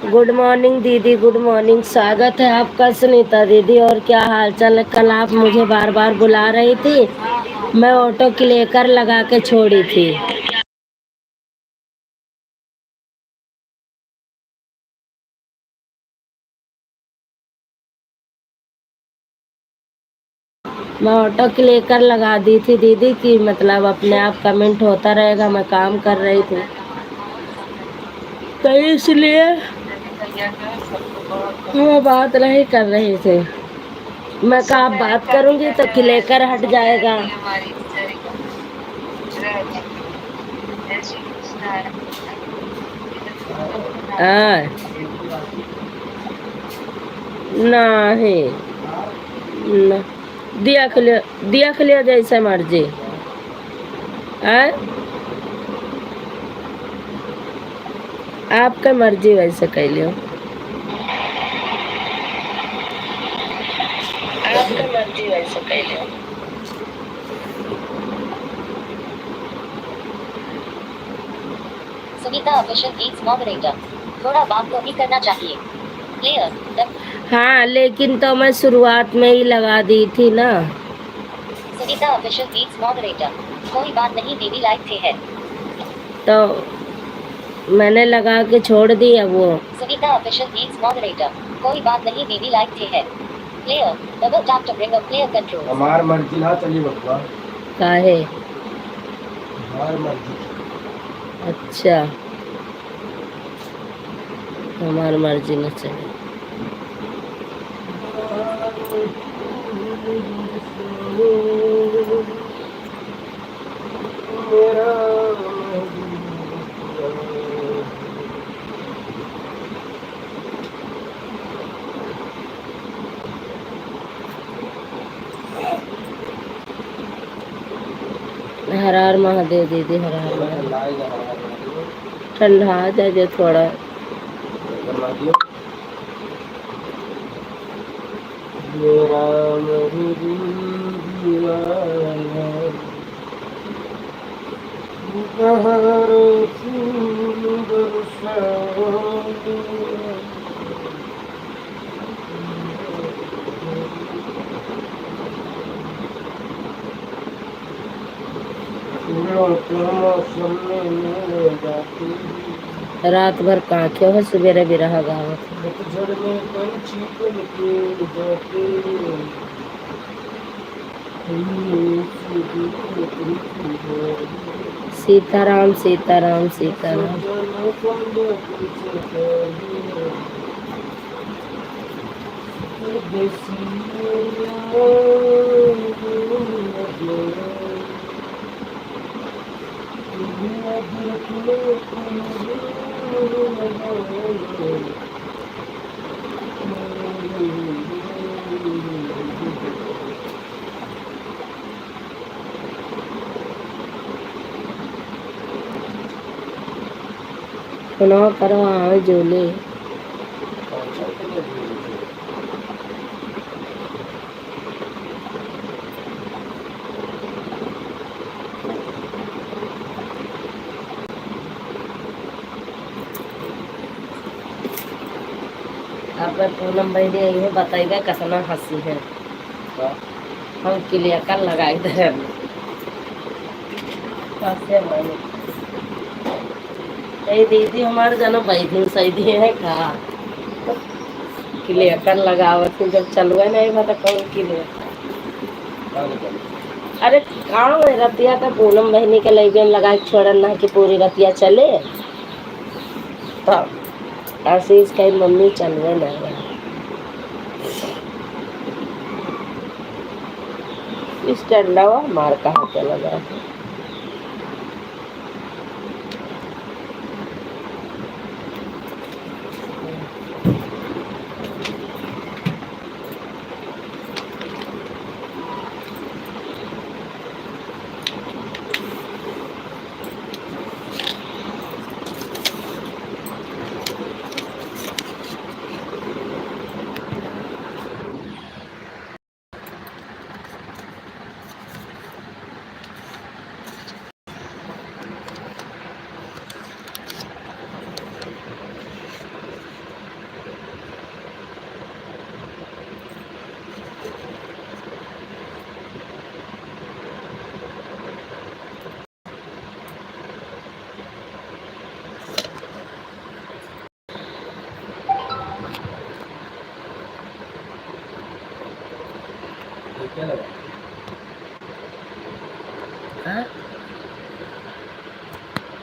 Good morning दीदी, good morning. स्वागत है आपका सुनीता दीदी। और क्या हाल चाल है? कल आप मुझे बार बार बुला रही थी, मैं ऑटो क्लिकर लगा के छोड़ी थी। मैं ऑटो क्लिकर लगा दी थी दीदी कि मतलब अपने आप कमेंट होता रहेगा। मैं काम कर रही थी तो इसलिए मैं बात नहीं कर रही थी। मैं कहा आप बात करूंगी तो क्लिकर हट जाएगा। नहीं न, दिया खलियो जैसे मर्जी है, आपका मर्जी वैसे कह लियो। आपका मर्जी वैसे कह लियो। सुनीता ऑफिशियल नीड्स मॉडरेटर, थोड़ा बात तो भी करना चाहिए। क्लियर। हाँ लेकिन तो मैं शुरुआत में ही लगा दी थी ना। सुनीता ऑफिशियल नीड्स मॉडरेटर, कोई बात नहीं दीदी लाइक थे है तो मैंने लगा के छोड़ दी। अब वो सुनीता ऑफिशियल नीड्स मॉडरेटर, कोई बात नहीं दीदी लाइक थे है। Player double tap to bring up player control. हमार मर्जी ना चली बकवा काहे? हमार मर्जी। अच्छा, हमार मर्जी न चले। हर हर महादेव दीदी, हर हर महादेव। ठंडा आ जाए थोड़ा। रात भर कांखे हो, सवेरे भी रहा गाँव। सीताराम सीताराम सीताराम। सुनो करो हाँ जोले। आप पूनम भाई ने ये बताइए कसना हंसी है। हम क्लियर कर लगाई थे दीदी हमारे जनो बैठी सही दिए है का क्लियर कर लगावत जब चलुआ नहीं पता कौन क्लियर। अरे काम है रतिया का पूनम बहनी के लैबेन लगा के छोड़न ना कि पूरी रतिया चले तब आशीष कहीं मम्मी चलवे नहीं। इस टंडवा मार कहाँ पे लगा।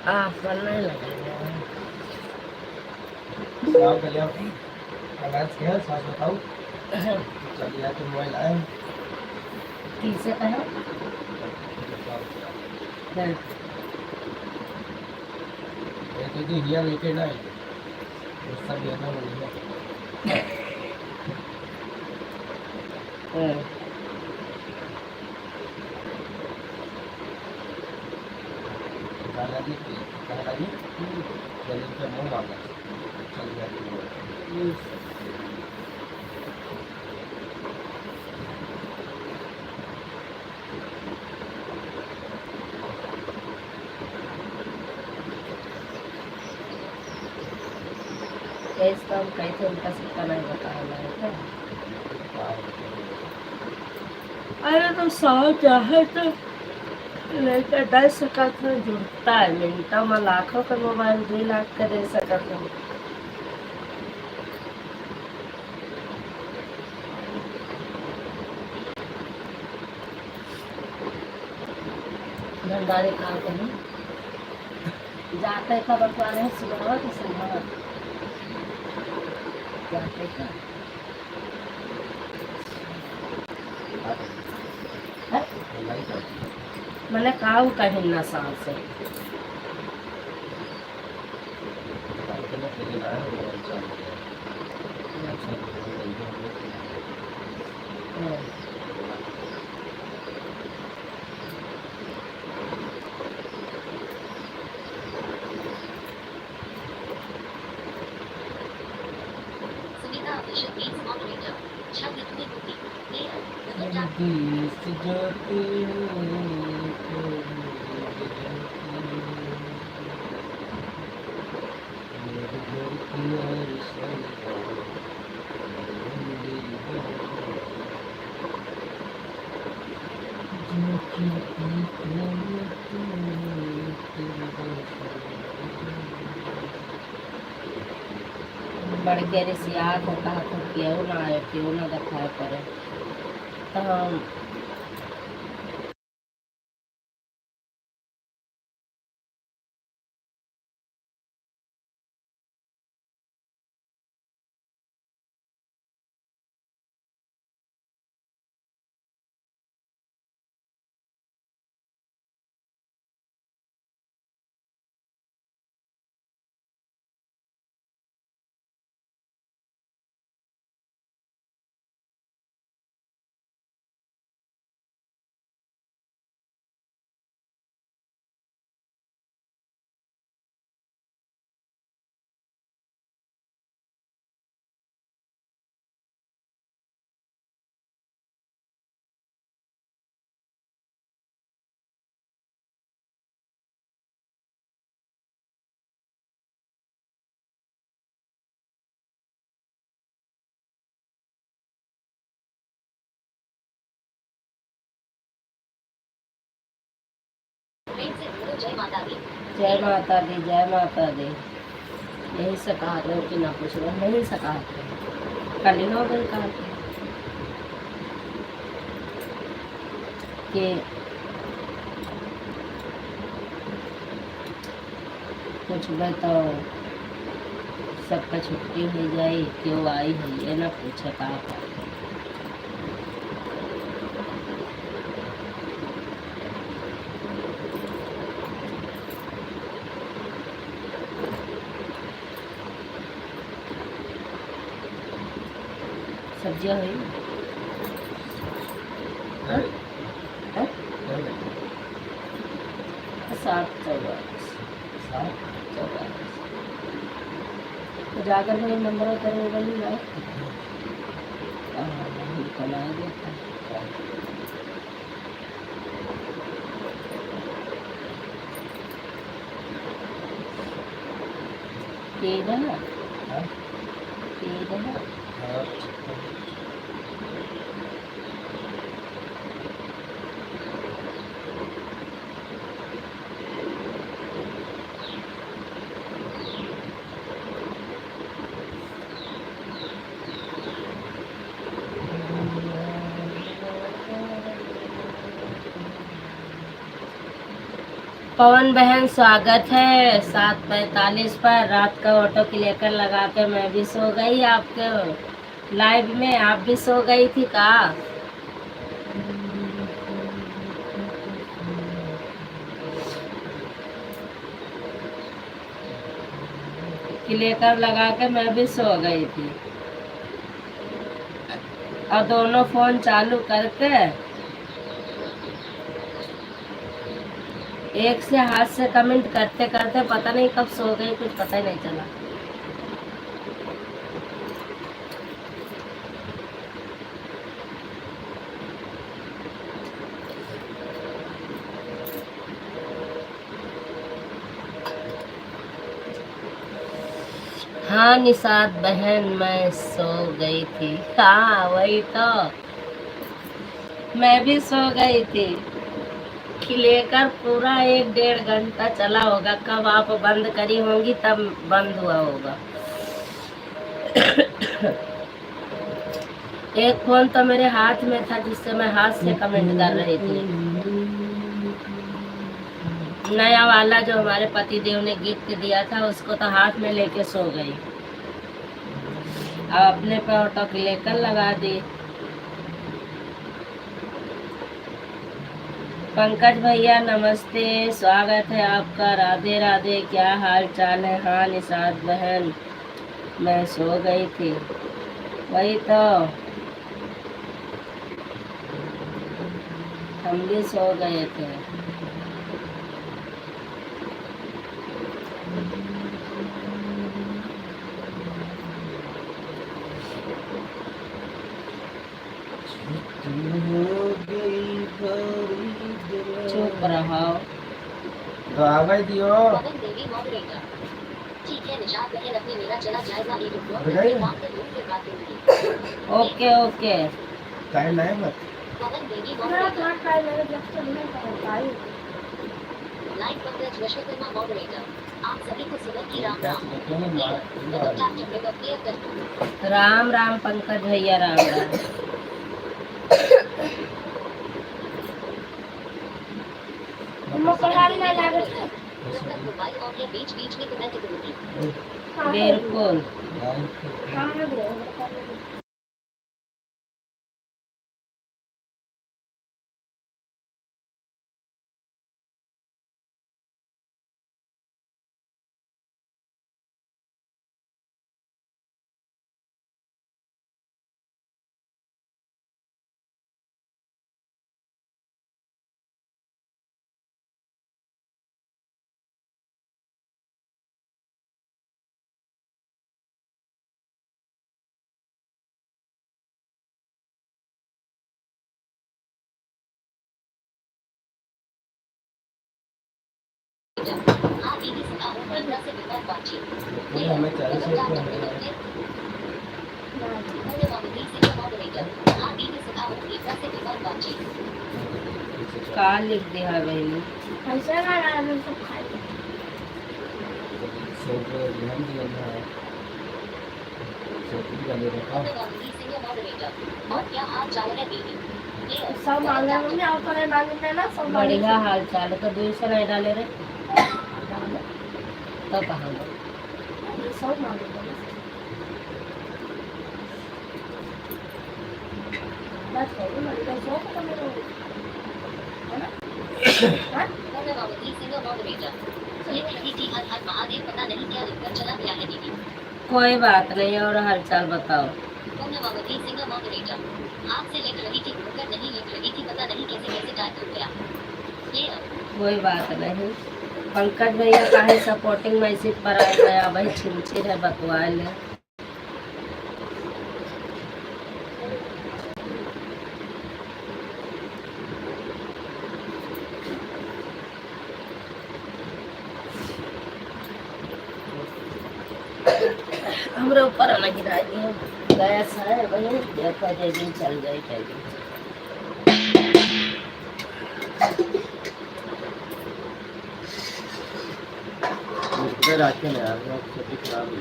अपन नहीं लगाया साहब के लिए अगर क्या साहब बताओ चलिए तो मोबाइल आए किसे कहा ये तो हिया लेके ना सब ये ना दादाजी दादाजी जल्दी से मुंह मांगा चल गया इसका हम कैसे उनका सिक्का नहीं बताया है अरे तो 100 चाहे तो लेकर 10 सकत है जुड़ता है मिनटों में लाखों का मोबाइल 2 लाख का दे सकत है भंडारे कहाँ कहीं जाते का बटवारे हैं सुबह के सुबह जाते का मैंने काम कहीं ना साल से बड़ गहरे से याद होता है तो क्यों ना आए क्यों ना दिखाए पड़े तो हम जय माता दी जय माता दी जय माता दी यही से कहा थे कि ना कुछ नहीं सका कल ही हो गई कहा कि कुछ बताओ सबका छुट्टी हो जाए क्यों आई है ये ना पूछे कहा सब्जियां हुई जाकर मेरे नंबर करे वही ना कल आ गया पवन बहन स्वागत है 7:45 पर। रात का ऑटो के लेकर लगा के मैं भी सो गई आपके लाइव में। आप भी सो गई थी का? कि लेकर लगा के मैं भी सो गई थी और दोनों फोन चालू करके एक से हाथ से कमेंट करते करते पता नहीं कब सो गई, कुछ पता ही नहीं चला। हाँ निशात बहन मैं सो गई थी। हाँ वही तो, मैं भी सो गई थी कि लेकर पूरा 1-1.5 घंटा चला होगा। कब आप बंद करी होंगी तब बंद हुआ होगा। एक फोन तो मेरे हाथ में था जिससे मैं हाथ से कमेंट कर रही थी। नया वाला जो हमारे पति देव ने गिफ्ट दिया था उसको तो हाथ में लेके सो गई। अब अपने पे ऑटो लेकर लगा दी। पंकज भैया नमस्ते, स्वागत है आपका। राधे राधे, क्या हाल चाल है? हाँ निशात बहन मैं सो गई थी। वही तो, हम भी सो गए थे। चुप रहो। तो आ गई दियो। ठीक है निशात बहन, अपने मेरा चला जाएगा। Okay okay. टाइम नहीं मत। आप सभी को सुबह की राम राम। राम राम पंकज भैया, राम राम। बिल्कुल। हमें 40 का लिख दिया बहनी? बढ़िया हाल चाल है। तो 200 नहीं डाले रे तो कहाँ महादेव पता नहीं क्या लिखकर चला गया है दीदी। कोई बात नहीं, और हाल चाल बताओ। आपसे लिख रही थी, नहीं लिख रही थी, पता नहीं कैसे कैसे टाइप हो गया। कोई बात नहीं। पंकज भैया काहे सपोर्टिंग मैसेज पर आ गया भाई? छिलछिल है बकवाल है। हमरे ऊपर आना गिरा दिया। गैस है भाई, देखो जे दिन चल जाए चाहिए। रात के यार छुट्टी खराब हुई।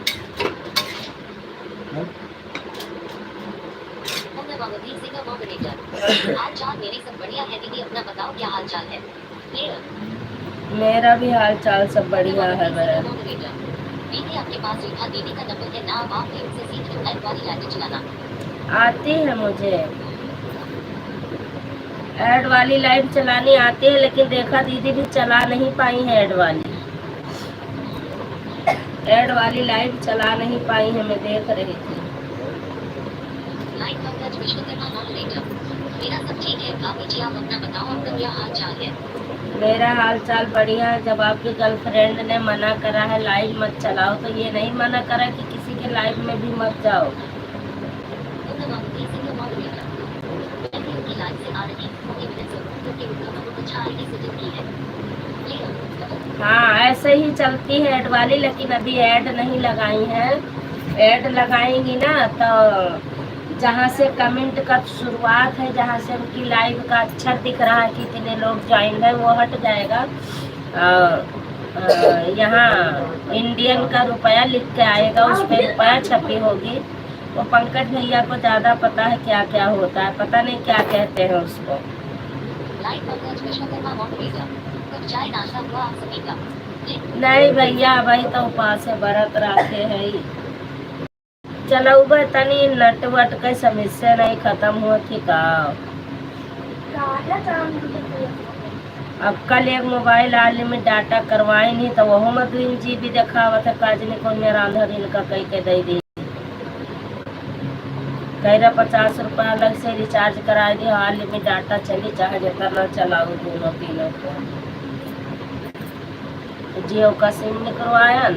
हाल चाल मेरी सब बढ़िया है दीदी, अपना बताओ क्या हाल चाल है? मेरा भी हाल चाल सब बढ़िया है बहन। दीदी आपके पास रेखा दीदी का नंबर है ना, आप भी उनसे सीख लो ऐड वाली लाइनें चलाना। आती है मुझे, ऐड वाली लाइव चलानी आती है, लेकिन रेखा दीदी भी चला नहीं पाई है ऐड वाली लाइव चला नहीं पाई है, मैं देख रही थी। Live Pankaj Vishwakarma moderator. मेरा सब ठीक है भाभी जी, आप अपना बताओ, आपका क्या हाल चाल है? मेरा हाल चाल बढ़िया है। जब आपकी गर्लफ्रेंड ने मना करा है लाइव मत चलाओ, तो ये नहीं मना करा कि किसी के लाइव में भी मत जाओ। हाँ ऐसे ही चलती है ऐड वाली, लेकिन अभी ऐड नहीं लगाई है। ऐड लगाएंगी ना तो जहाँ से कमेंट का शुरुआत है, जहाँ से उनकी लाइव का अच्छा दिख रहा है कि इतने लोग ज्वाइन है, वो हट जाएगा। यहाँ इंडियन का रुपया लिख के आएगा, उस पर रुपया छपी होगी। वो पंकज भैया को ज्यादा पता है क्या क्या होता है, पता नहीं क्या कहते हैं उसको। नहीं भैया भाई तो उपास है, व्रत रखे है ही। चलो तनी नटवट के समस्या नहीं खत्म हुआ थी का। अब कल एक मोबाइल आले में डाटा करवाए नहीं तो वह में 2 GB दिखावा था, काजनी को मेरा आंधर इनका कई के दे दी। कह रहा 50 रुपया अलग से रिचार्ज करा दी, हाल में डाटा चली चाहे जितना चलाओ दोनों तीनों को। जियो का सिम निकलवाया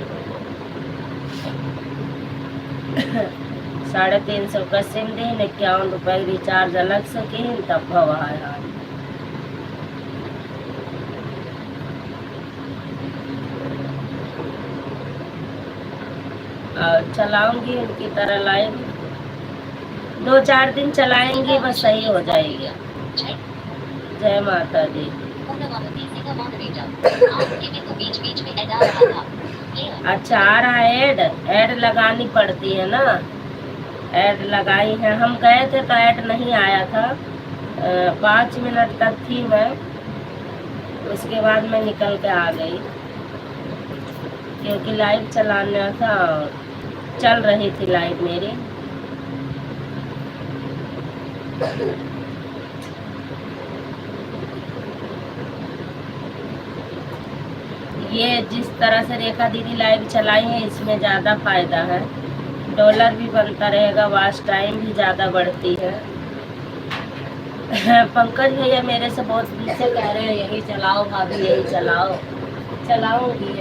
350 का सिम दी, 51 रुपये रिचार्ज अलग से की, तब भवा है। और चलाऊंगी उनकी तरह लाइव, 2-4 दिन चलाएंगी बस सही हो जाएगी। जय माता दी। अच्छा आ रहा है ऐड लगानी पड़ती है ना, ऐड लगाई है। हम गए थे तो ऐड नहीं आया था, 5 मिनट तक थी मैं, उसके बाद मैं निकल के आ गई क्योंकि लाइव चलाना था, चल रही थी लाइव मेरी। ये जिस तरह से रेखा दीदी लाइव चलाई है इसमें ज़्यादा फायदा है, डॉलर भी बनता रहेगा, वॉच टाइम भी ज़्यादा बढ़ती है। पंकज भैया मेरे से बहुत दिन से कह रहे हैं यही चलाओ भाभी, यही चलाओ, चलाऊंगी।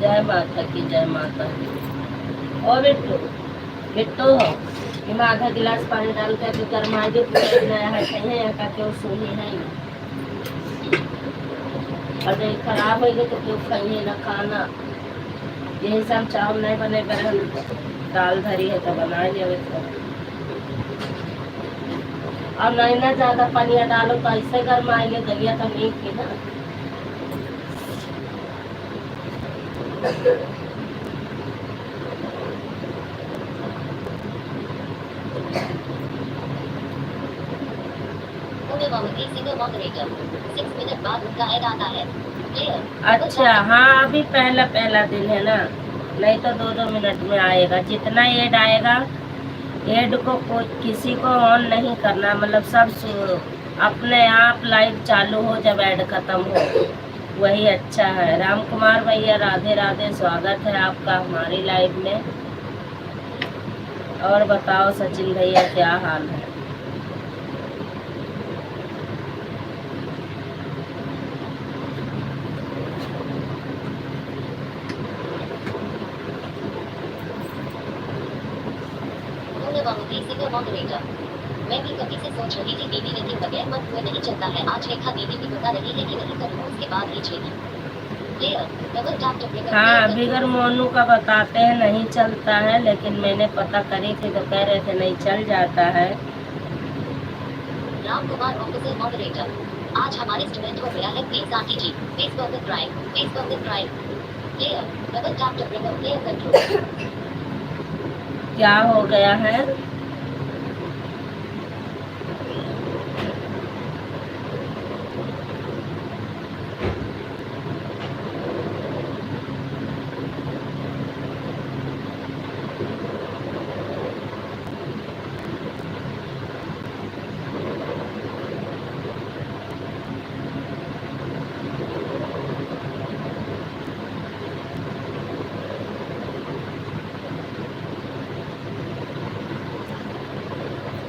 जय माता की, जय माता की। और बिट्टू बिट्टू इमा आधा गिलास पानी डाल के अभी गरमा दे, नया है कहीं का क्यों सोनी है, अगर खराब हो गए तो क्यों खाइए ना खाना। यही सब चावल नहीं बने कर दाल धरी है तो बना लिया। अब नहीं ना ज्यादा पानी डालो तो ऐसे गरमाएंगे, दलिया तो नहीं थी ना। अच्छा हाँ अभी पहला दिन है ना, नहीं तो 2-2 मिनट में आएगा। जितना ऐड आएगा, ऐड को किसी को ऑन नहीं करना, मतलब सब अपने आप लाइव चालू हो जब ऐड खत्म हो, वही अच्छा है। राम कुमार भैया राधे राधे, स्वागत है आपका हमारी लाइव में। और बताओ सचिन भैया क्या हाल है? मैं भी कभी से सोच रही थी दीदी, लेकिन बगैर मन हुए नहीं चलता है। आज रेखा दीदी भी बता रही है कि नहीं करूँ, उसके बाद ही छेड़ी। हाँ बिगर मोनू का बताते हैं नहीं चलता है, लेकिन मैंने पता करी थी तो कह रहे थे नहीं चल जाता है। राम कुमार ऑफिसर मॉडरेटर, आज हमारे स्टूडेंट हो गया है, please aunty ji, Facebook drive, Facebook drive. Player. Double tap to bring up player control. क्या हो गया है?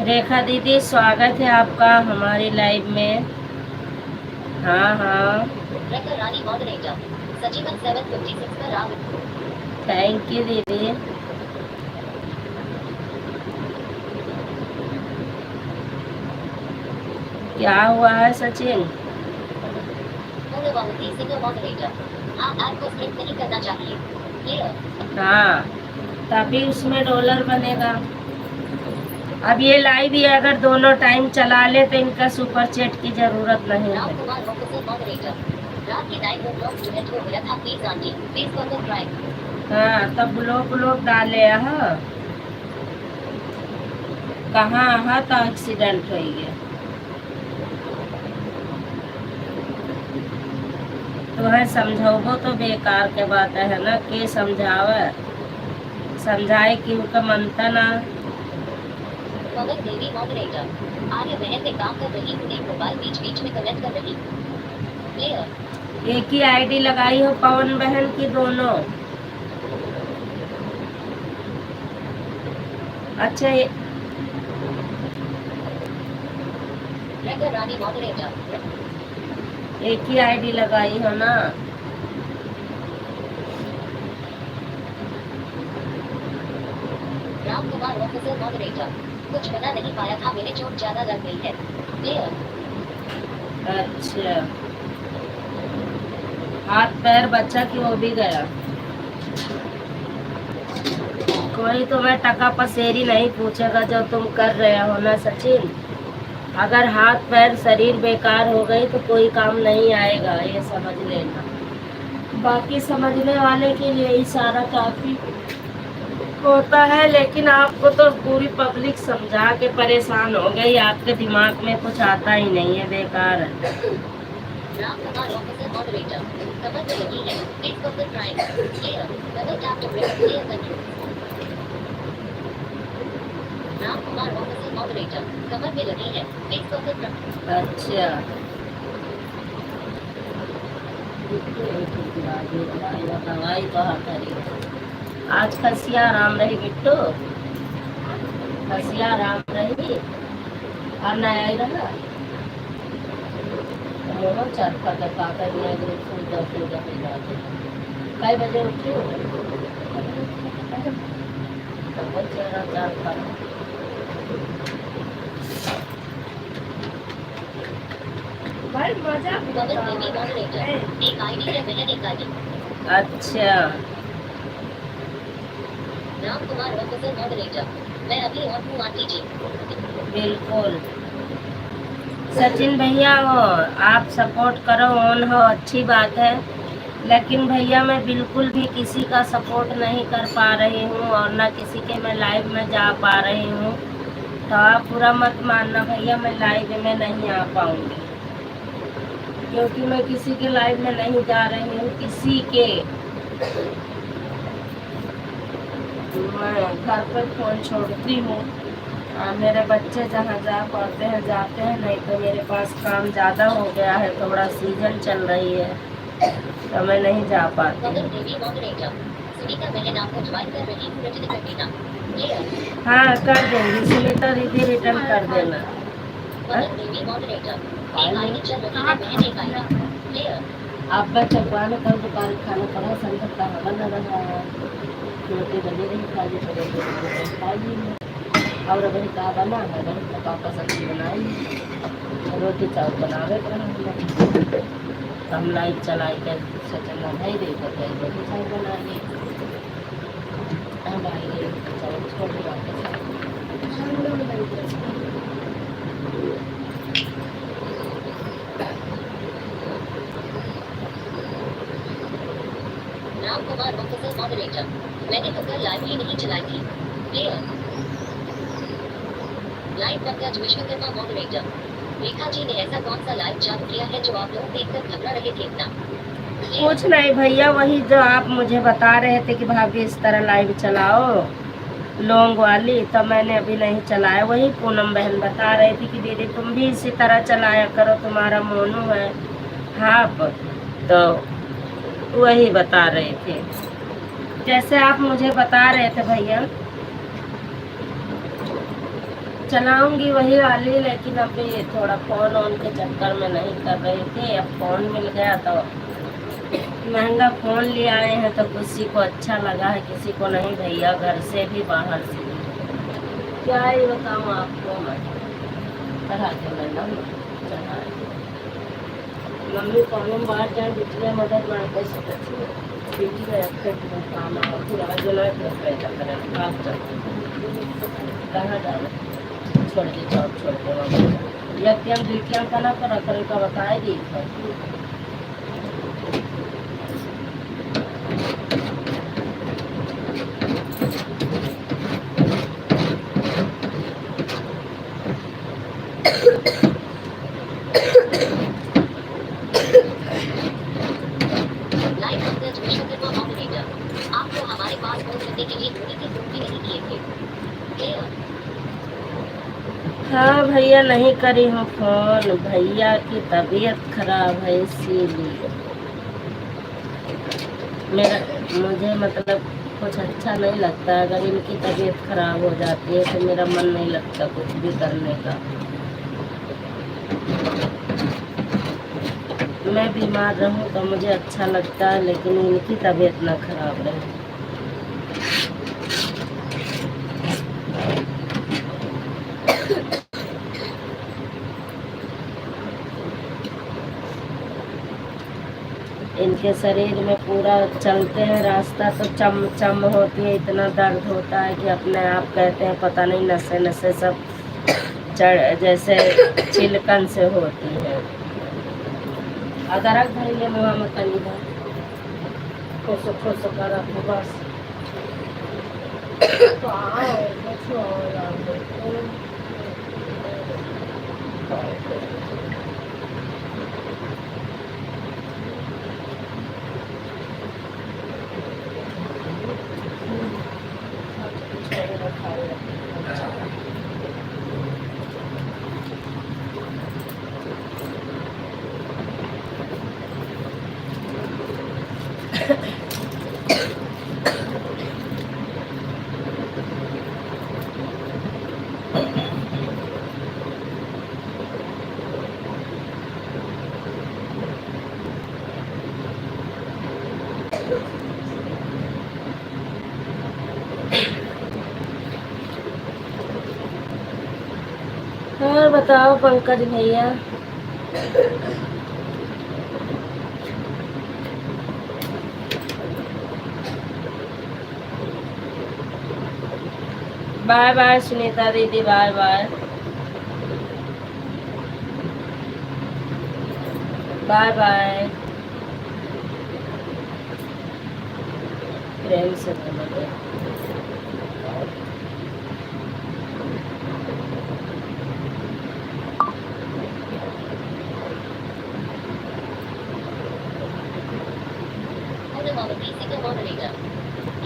रेखा दीदी, स्वागत है आपका हमारी लाइव में। हाँ हाँ, Record Rani moderator. Sajivan 756 per hour. Thank you दीदी। क्या हुआ है सचिन? पूर्णवावती सिंगर moderator. आप ऐप को स्किप नहीं करना चाहिए। Player. हाँ, तभी उसमें डॉलर बनेगा। अब ये लाइव ही अगर दोनों टाइम चला ले तो इनका सुपर चैट की जरूरत नहीं राम है। Kumar officer moderator. रात के टाइम में ब्लॉग स्टूडेंट हो गया था please aunty please forward drive. हाँ, तब ब्लॉक डाले। हाँ, कहाँ तो एक्सीडेंट हो गया तो है, समझाओ तो बेकार के बात है ना। के समझावे, समझाए कि उनका मनता ना। पवन देवी मॉडरेटर। आर्य बहन में काम कर रही हूँ, एक मोबाइल बीच बीच में कनेक्ट कर रही। प्लेयर। एक ही आईडी लगाई हो पवन बहन की दोनों? अच्छा, रेकर रानी मॉडरेटर। एक ही आईडी लगाई हो ना? Ram Kumar officer moderator. कुछ बना नहीं पाया था, मेरे चोट ज्यादा लग गई है। प्लेयर। अच्छा, हाथ पैर बच्चा की वो भी गया। कोई तुम्हें टका पसेरी नहीं पूछेगा जो तुम कर रहे हो ना सचिन। अगर हाथ पैर शरीर बेकार हो गई तो कोई काम नहीं आएगा, ये समझ लेना। बाकी समझने वाले के लिए ही सारा काफी होता है, लेकिन आपको तो पूरी पब्लिक समझा के परेशान हो गई, आपके दिमाग में कुछ आता ही नहीं है, बेकार है। Ram Kumar officer moderator. कमर में लगी है please forward drive. Player. Double tap to bring up player control. Ram Kumar officer moderator. कमर में लगी है प्लीज फॉरवर्ड ड्राइव। अच्छा, दवाई कहाँ करी? आज खसिया राम रही बिट्टू, खसिया राम रही और न आई रहा। चार का काका दिया कई बजे उठी हो? भाई मजा। पवन देवी मॉडरेटर। एक आईडी है बहन एक आईडी। अच्छा, राम कुमार ऑफिसर मॉडरेटर। मैं अभी ऑन हूँ आंटी जी। बिल्कुल सचिन भैया हो, आप सपोर्ट करो, ऑन हो, अच्छी बात है। लेकिन भैया मैं बिल्कुल भी किसी का सपोर्ट नहीं कर पा रही हूँ और ना किसी के मैं लाइव में जा पा रही हूँ, तो आप पूरा मत मानना भैया, मैं लाइव में नहीं आ पाऊँगी क्योंकि मैं किसी के लाइव में नहीं जा रही हूँ। किसी के मैं घर पर फोन छोड़ती हूँ, मेरे बच्चे जहाँ जा पाते हैं जाते हैं, नहीं तो मेरे पास काम ज़्यादा हो गया है, थोड़ा सीजन चल रही है तो मैं नहीं जा पाती। पवन देवी मॉडरेटर। सुनीता बहन आपको ज्वाइन कर रही हूँ, रिटर्न कर देना। प्लेयर। हाँ, कर दूँगी सुनीता दीदी, रिटर्न कर देना। पवन देवी मॉडरेटर। एक आईडी चल रही है बहन एक आईडी। प्लेयर। आप बच्चा पाने कल दुकान खाना पड़ा संकट का बना रहा है, रोटी बनी रही खाली खाइए, और अभी का बना है तो पापा सब्जी बनाई, रोटी चावल बनावे हम लाइट चलाई कर सोचना भाई देखो तो रोटी चावल बनाइए, हम आइए चावल छोड़ के वापस राम नहीं चलाई थी। Player live Pankaj Vishwakarma moderator. Rekha ji ने ऐसा कौन सा लाइव चालू किया है जो आप लोग देखकर घबरा रहे थे इतना? कुछ नहीं भैया, वही जो आप मुझे बता रहे थे कि भाभी इस तरह लाइव चलाओ लौंग वाली, तो मैंने अभी नहीं चलाया। वही पूनम बहन बता रही थी कि दीदी तुम भी इसी तरह चलाया करो, तुम्हारा मोनू है हाँ, तो वही बता रहे थे जैसे आप मुझे बता रहे थे भैया, चलाऊंगी वही वाली। लेकिन अभी थोड़ा फ़ोन ऑन के चक्कर में नहीं कर रही थी। अब फ़ोन मिल गया तो महंगा फ़ोन ले आए हैं, तो किसी को अच्छा लगा है किसी को नहीं भैया, घर से भी बाहर से भी। क्या ही बताऊँ आपको, मैं चढ़ा के मैडम चढ़ा मम्मी कौन बाहर जाए बिजली मदद मार कैसे बिजली रखे काम फिर आज आप कहाँ जाना छोड़ दे चौक छोड़ दे यज्ञम द्वितीयम का ना कर करे का बताए दी था। Live Pankaj Vishwakarma moderator. आपको हमारे पास फोन करने के लिए थोड़ी सी फोन भी नहीं किए थे। प्लेयर हाँ भैया नहीं करी हूँ फोन, भैया की तबीयत खराब है इसीलिए मुझे मतलब कुछ अच्छा नहीं लगता। अगर इनकी तबीयत खराब हो जाती है तो मेरा मन नहीं लगता कुछ भी करने का। मैं बीमार रहूँ तो मुझे अच्छा लगता है, लेकिन इनकी तबीयत ना खराब रहे। इनके शरीर में पूरा चलते हैं रास्ता तो चम चम होती है, इतना दर्द होता है कि अपने आप कहते हैं पता नहीं नसें नसें सब चढ़ जैसे छिलकन से होती है। अदरक धरिए मुँह में तनी खोसो कर रखो बस। तो और बताओ पंकज भैया। बाय बाय सुनीता दीदी, बाय बाय बाय बाय। प्रेम से बोलो। मॉडरेटर।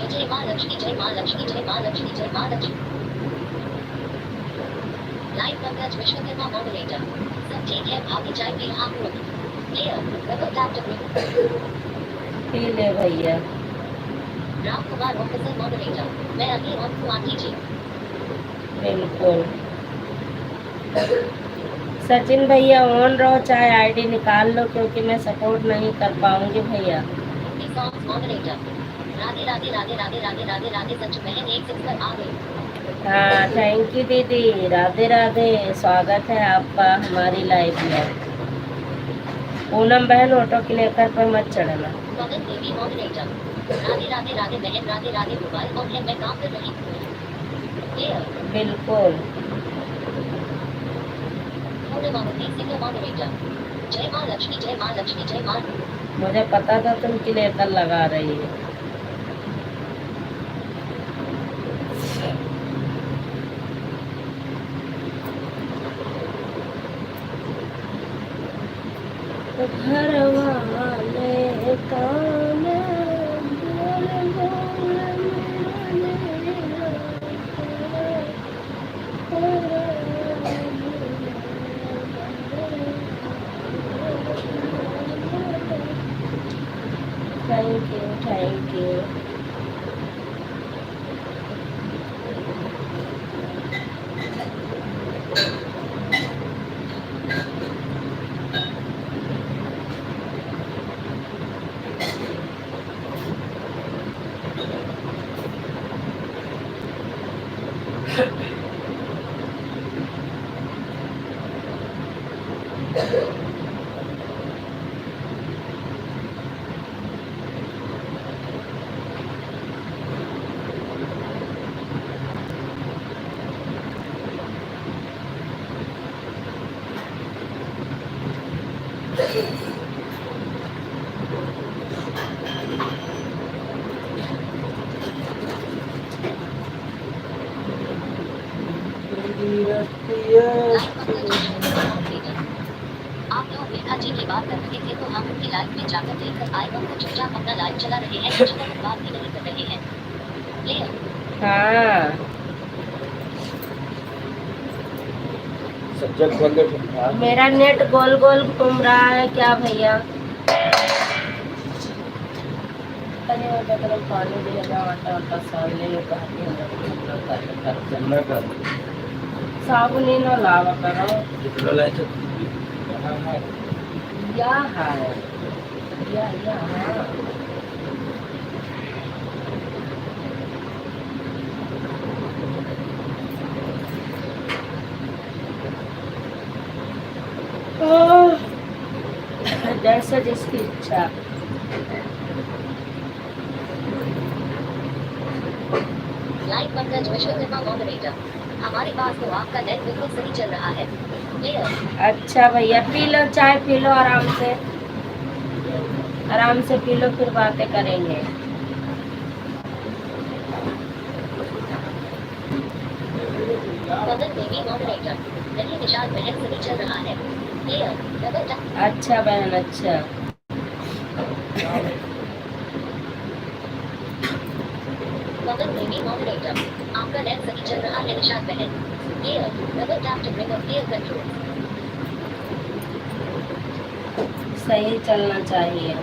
जय माँ लक्ष्मी जय माँ लक्ष्मी जय माँ लक्ष्मी जय माँ लक्ष्मी। Live Pankaj Vishwakarma moderator. सब ठीक है भाभी चाय पी रहा हूँ। प्लेयर रबर लैपटॉप पी ले भैया। Ram Kumar officer moderator. मैं अभी ऑन हूँ आंटी जी। बिल्कुल सचिन भैया ऑन रहो, चाहे आईडी निकाल लो क्योंकि मैं सपोर्ट नहीं कर पाऊंगी भैया। मॉडरेटर। राधे राधे राधे राधे राधे राधे राधे सच बहन एक सिक्स पर आ गई। हाँ थैंक यू दीदी, राधे राधे, स्वागत है आपका हमारी लाइफ में। पूनम बहन ऑटो क्लिकर पर मत चढ़ना। मगन देवी मॉडरेटर। राधे राधे राधे बहन राधे राधे मोबाइल ऑन है मैं काम कर रही हूँ। बिल्कुल मॉडरेटर। जय माँ लक्ष्मी जय माँ लक्ष्मी जय माँ। मुझे पता था तुम क्लिकर लगा रही हो। घर वाले कान बोल बोल थैंक यू। आप लोग मेघा जी की बात कर रहे थे तो हम उनकी लाइफ में जाकर देखकर आए और वो चुपचाप अपना लाइफ चला रहे हैं, कुछ लोग बात भी नहीं कर रहे हैं। प्लेयर हाँ सब्जेक्ट खोल दे। मेरा नेट गोल गोल घूम रहा है क्या भैया? अरे वो जगह पानी देगा आटा आटा साले ये चलना कर साबुन ही ना लावा करो कितना लाए थे या है या हाँ। जैसे जिसकी इच्छा। लाइव पंकज विश्वकर्मा मॉडरेटर, हमारे पास तो आपका नेट बिल्कुल सही चल रहा है। प्लेयर अच्छा भैया पी लो चाय पी लो आराम से पी लो फिर बातें करेंगे। मदन देवी मॉडरेटर, नहीं निशान बहन सही चल रहा है। Player double tap. अच्छा बहन अच्छा। मदन देवी मॉडरेटर, आपका नेट सही चल रहा है निशान बहन। Player double tap to bring up player control. सही चलना चाहिए।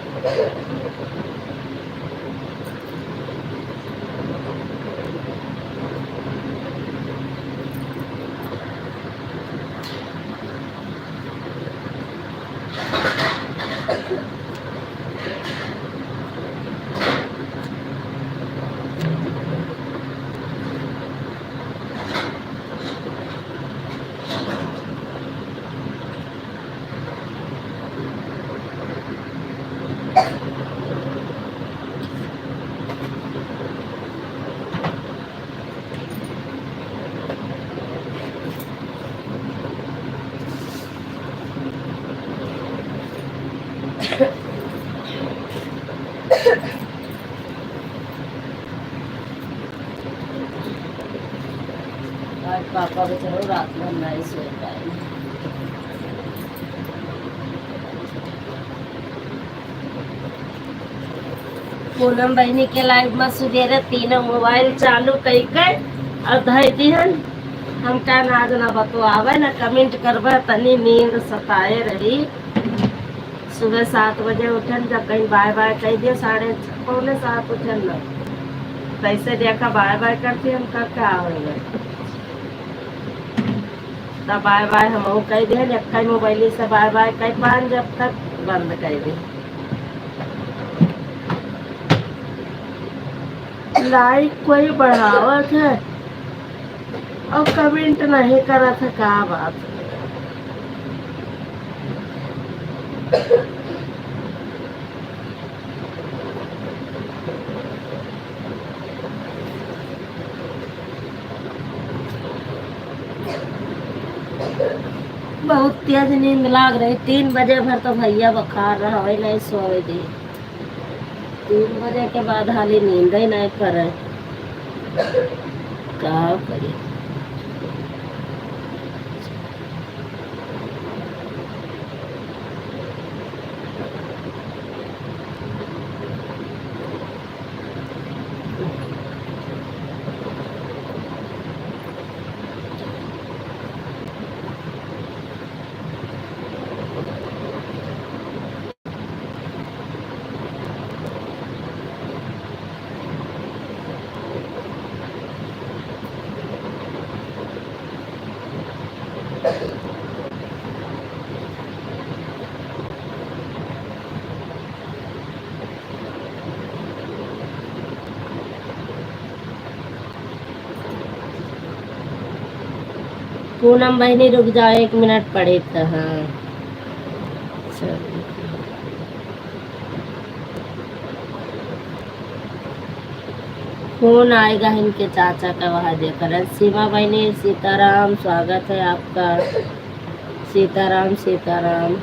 आज पापा को चलो रात में नहीं सो पाए। पूनम बहनी के लाइव में सुबह तीनों मोबाइल चालू कई कर और धई दिहन हमका नाज ना बतवावे ना कमेंट करबे तनी नींद सताए रही। सुबह 7 बजे उठन जब कहीं बाय बाय कह दिया 6:45 उठन न कैसे देखा बाय बाय करती हमका क्या होगा तब बाय बाय हम कह दिए एक मोबाइल से बाय बाय कह पान जब तक बंद कर दी। लाइक कोई बढ़ावत है और कमेंट नहीं करा था क्या बात। बहुत तेज नींद लाग रही 3 बजे भर तो भैया बुखार रहा है नहीं सोए दी। 3 बजे के बाद हाली नींद ही नहीं करे क्या करी। पूनम बहनी रुक जाओ, 1 मिनट पड़े तो। हाँ चलो, फोन आएगा इनके चाचा का, वहाँ देकर। सीमा बहनी सीताराम, स्वागत है आपका। सीताराम सीताराम।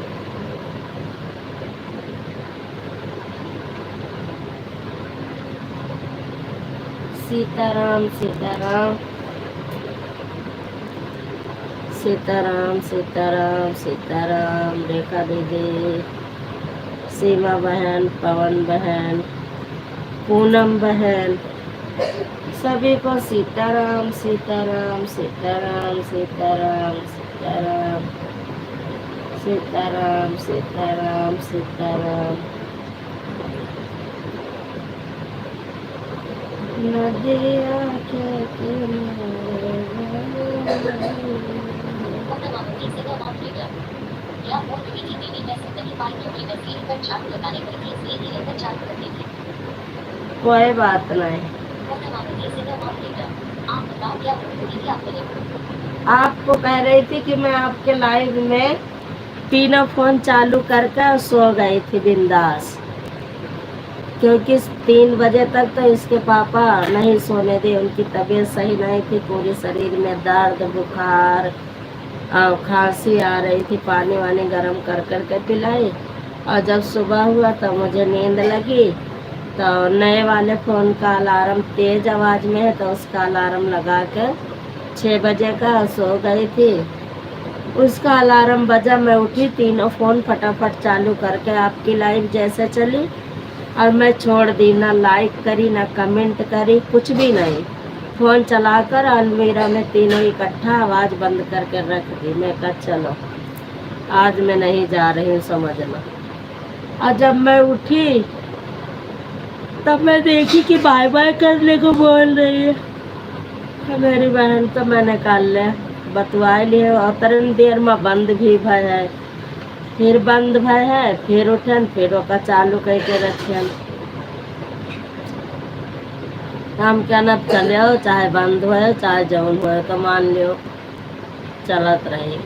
सीताराम सीताराम सीताराम सीताराम सीताराम। रेखा दीदी, सीमा बहन, पवन बहन, पूनम बहन, सभी को सीताराम सीताराम सीताराम सीताराम सीताराम सीताराम सीताराम सीताराम। नदिया के किनारे पूनम अवंती सिंह मॉडरेटर। क्या बोल रही थी दीदी, मैं सुन नहीं पाई क्योंकि मैं सीढ़ी पर झाड़ू लगाने गई थी, इसलिए धीरे पर झाड़ू करती थी। कोई बात नहीं। पूनम अवंती सिंह मॉडरेटर, आप बताओ क्या बोल रही थी आप मुझे? आपको कह रही थी कि मैं आपके लाइव में तीनों फोन चालू करके सो गई थी बिंदास, क्योंकि 3 बजे तक तो इसके पापा नहीं सोने दे। उनकी तबीयत सही नहीं थी, पूरे शरीर में दर्द, बुखार और खांसी आ रही थी। पानी वानी गर्म कर कर के पिलाई, और जब सुबह हुआ तो मुझे नींद लगी, तो नए वाले फ़ोन का अलार्म तेज़ आवाज़ में है, तो उसका अलार्म लगा कर 6 बजे का सो गई थी। उसका अलार्म बजा, मैं उठी, तीनों फ़ोन फटाफट चालू करके आपकी लाइव जैसे चली, और मैं छोड़ दी, ना लाइक करी ना कमेंट करी, कुछ भी नहीं। फ़ोन चलाकर अलमीरा में तीनों इकट्ठा आवाज़ बंद करके रख दी। मैं कहा चलो आज मैं नहीं जा रही हूँ, समझना। और जब मैं उठी तब मैं देखी कि बाय बाय करने को बोल रही है मेरी बहन, तो मैंने कर ले बतवा लिए। और तरन देर में बंद भी भय है, फिर बंद भय है, फिर उठन, फिर ओका चालू करके रखन। हम क्या न चले हो, चाहे बंद हो चाहे जौन हो, तो मान लियो चलत रही।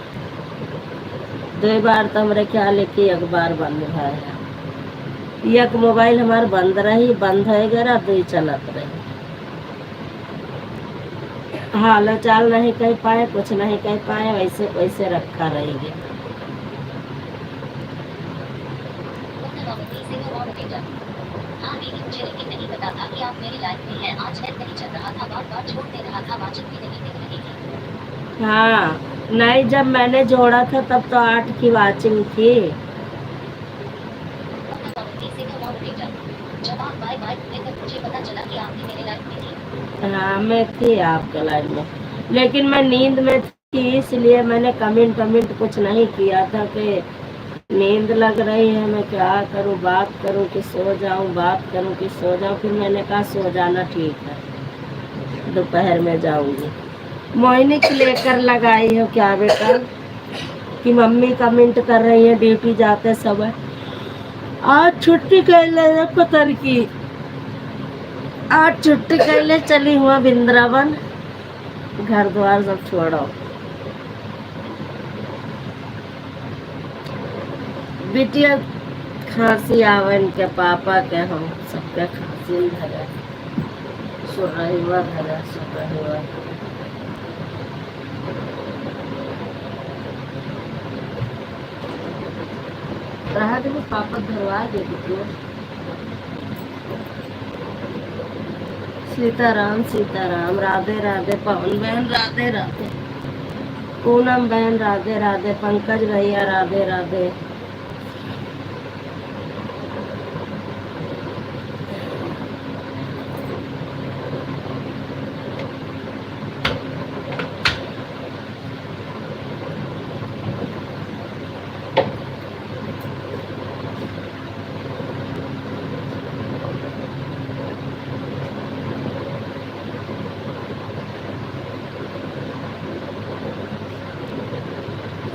2 बार तो हमारे ख्याल है कि 1 बार बंद भय है। एक मोबाइल हमार बंद रही, बंद हो गया, 2 चलत रही। हाल चाल नहीं कह पाए, कुछ नहीं कह पाए, वैसे वैसे रखा रहेगी। पूनम अवंती सिंह मॉडरेटर। हाँ दीदी, मुझे लेकिन नहीं पता था कि आप मेरी लाइफ में हैं। आज नेट नहीं चल रहा था, बार बार छोड़ दे रहा था, वाचित भी नहीं दिख रही थी। हाँ नहीं, जब मैंने जोड़ा था तब तो 8 की वाचिंग थी। पूनम अवंती सिंह मॉडरेटर। जब आप बाय बाय हुए तब मुझे पता चला कि आप भी मेरे लाइफ में थी। हाँ मैं थी आपके लाइव में, लेकिन मैं नींद में थी, इसलिए मैंने कमेंट कुछ नहीं किया था कि नींद लग रही है, मैं क्या करूं, बात करूं कि सो जाऊं, बात करूं कि सो जाऊं। फिर मैंने कहा सो जाना ठीक है, दोपहर में जाऊंगी। मोहिनी को लेकर लगाई हो क्या बेटा, कि मम्मी कमेंट कर रही है ड्यूटी जाते समय। आज छुट्टी कर ले पतर की, आज छुट्टी कर ले, चली हुआ वृंदावन, घर द्वार सब छोड़ो। बिटिया खांसी आवे, इनके पापा के हम सबके खांसी धरे, सुरहिवा धरे, सुरहिवा। रहा देखो पापा धरवा दे बिटिया। सीताराम सीताराम। राधे राधे पवन बहन, राधे राधे पूनम बहन, राधे राधे पंकज भैया, राधे राधे।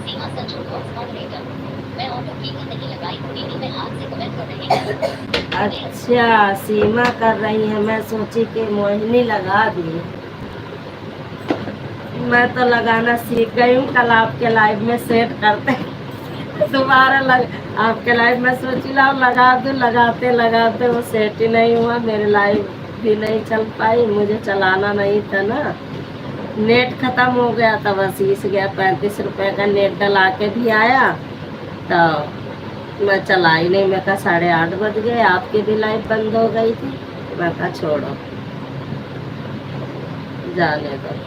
सीमा संजू बॉक्स मॉडरेटर। मैं ऑटो की नहीं लगाई हूँ दीदी, मैं हाथ से कमेंट कर रही हूँ। अच्छा सीमा कर रही है, मैं सोची कि मोहिनी लगा दी। मैं तो लगाना सीख गई हूँ, कल आपके लाइव में सेट करते दोबारा आपके लाइव में सोची लाओ लगा दूँ, लगाते लगाते वो सेट ही नहीं हुआ, मेरे लाइव भी नहीं चल पाई, मुझे चलाना नहीं था ना, नेट खत्म हो गया था, बस इस गया 35 रुपए का नेट डला के भी आया तो मैं चला ही नहीं। मैं कहा 8:30 बज गए, आपकी भी लाइव बंद हो गई थी, मैं कहा छोड़ो जाने दो।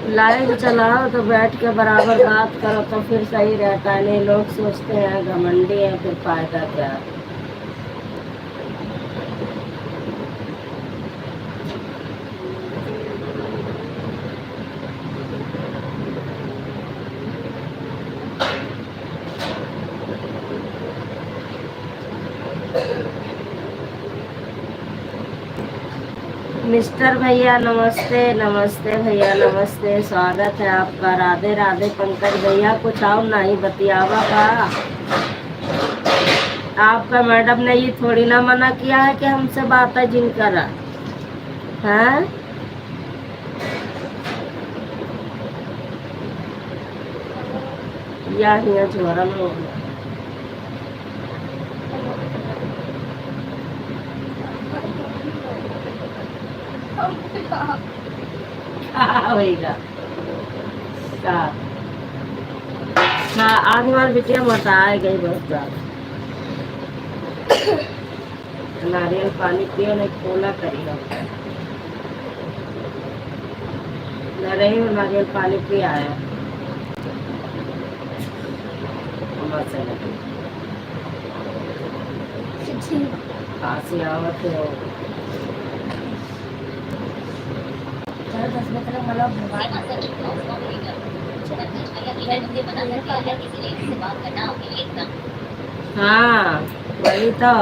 लाइव चलाओ तो बैठ के बराबर बात करो तो फिर सही रहता है, नहीं लोग सोचते हैं घमंडी है, फिर फायदा क्या। मिस्टर भैया नमस्ते, नमस्ते भैया नमस्ते, स्वागत है आपका, राधे राधे। पंकज भैया कुछ आओ नहीं बतियावा का, आपका मैडम ने ये थोड़ी ना मना किया है कि हमसे बात है जिनकर है। या हिया झोरा में हो गया। होएगा हाँ, आज हमारी बिटिया मोटाए गई बहुत ज्यादा। नारियल पानी पियो नहीं कोला करी नहीं, नारियल पानी पी आया खांसी आवत हो। सीमा सच ब्लॉग्स मॉडरेटर पंकज भैया की मैडम ने मना कर दिया है किसी लेडी से बात करना आपके लिए इतना। हाँ वही तो,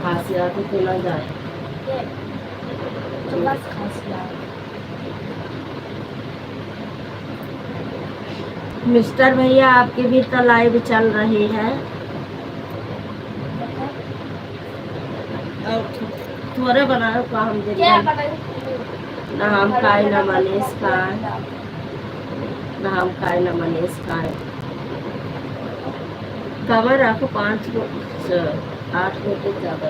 खांसी आती तो ना जाए तो बस खांसी आए। मिस्टर भैया आपकी भी तो लाइव चल रही है, थोड़े बनाओ का हम ना हम खाए ना मनीष खाए, ना हम खाए ना मनीष खाए। कवर रखो 5 8 रोटी ज़्यादा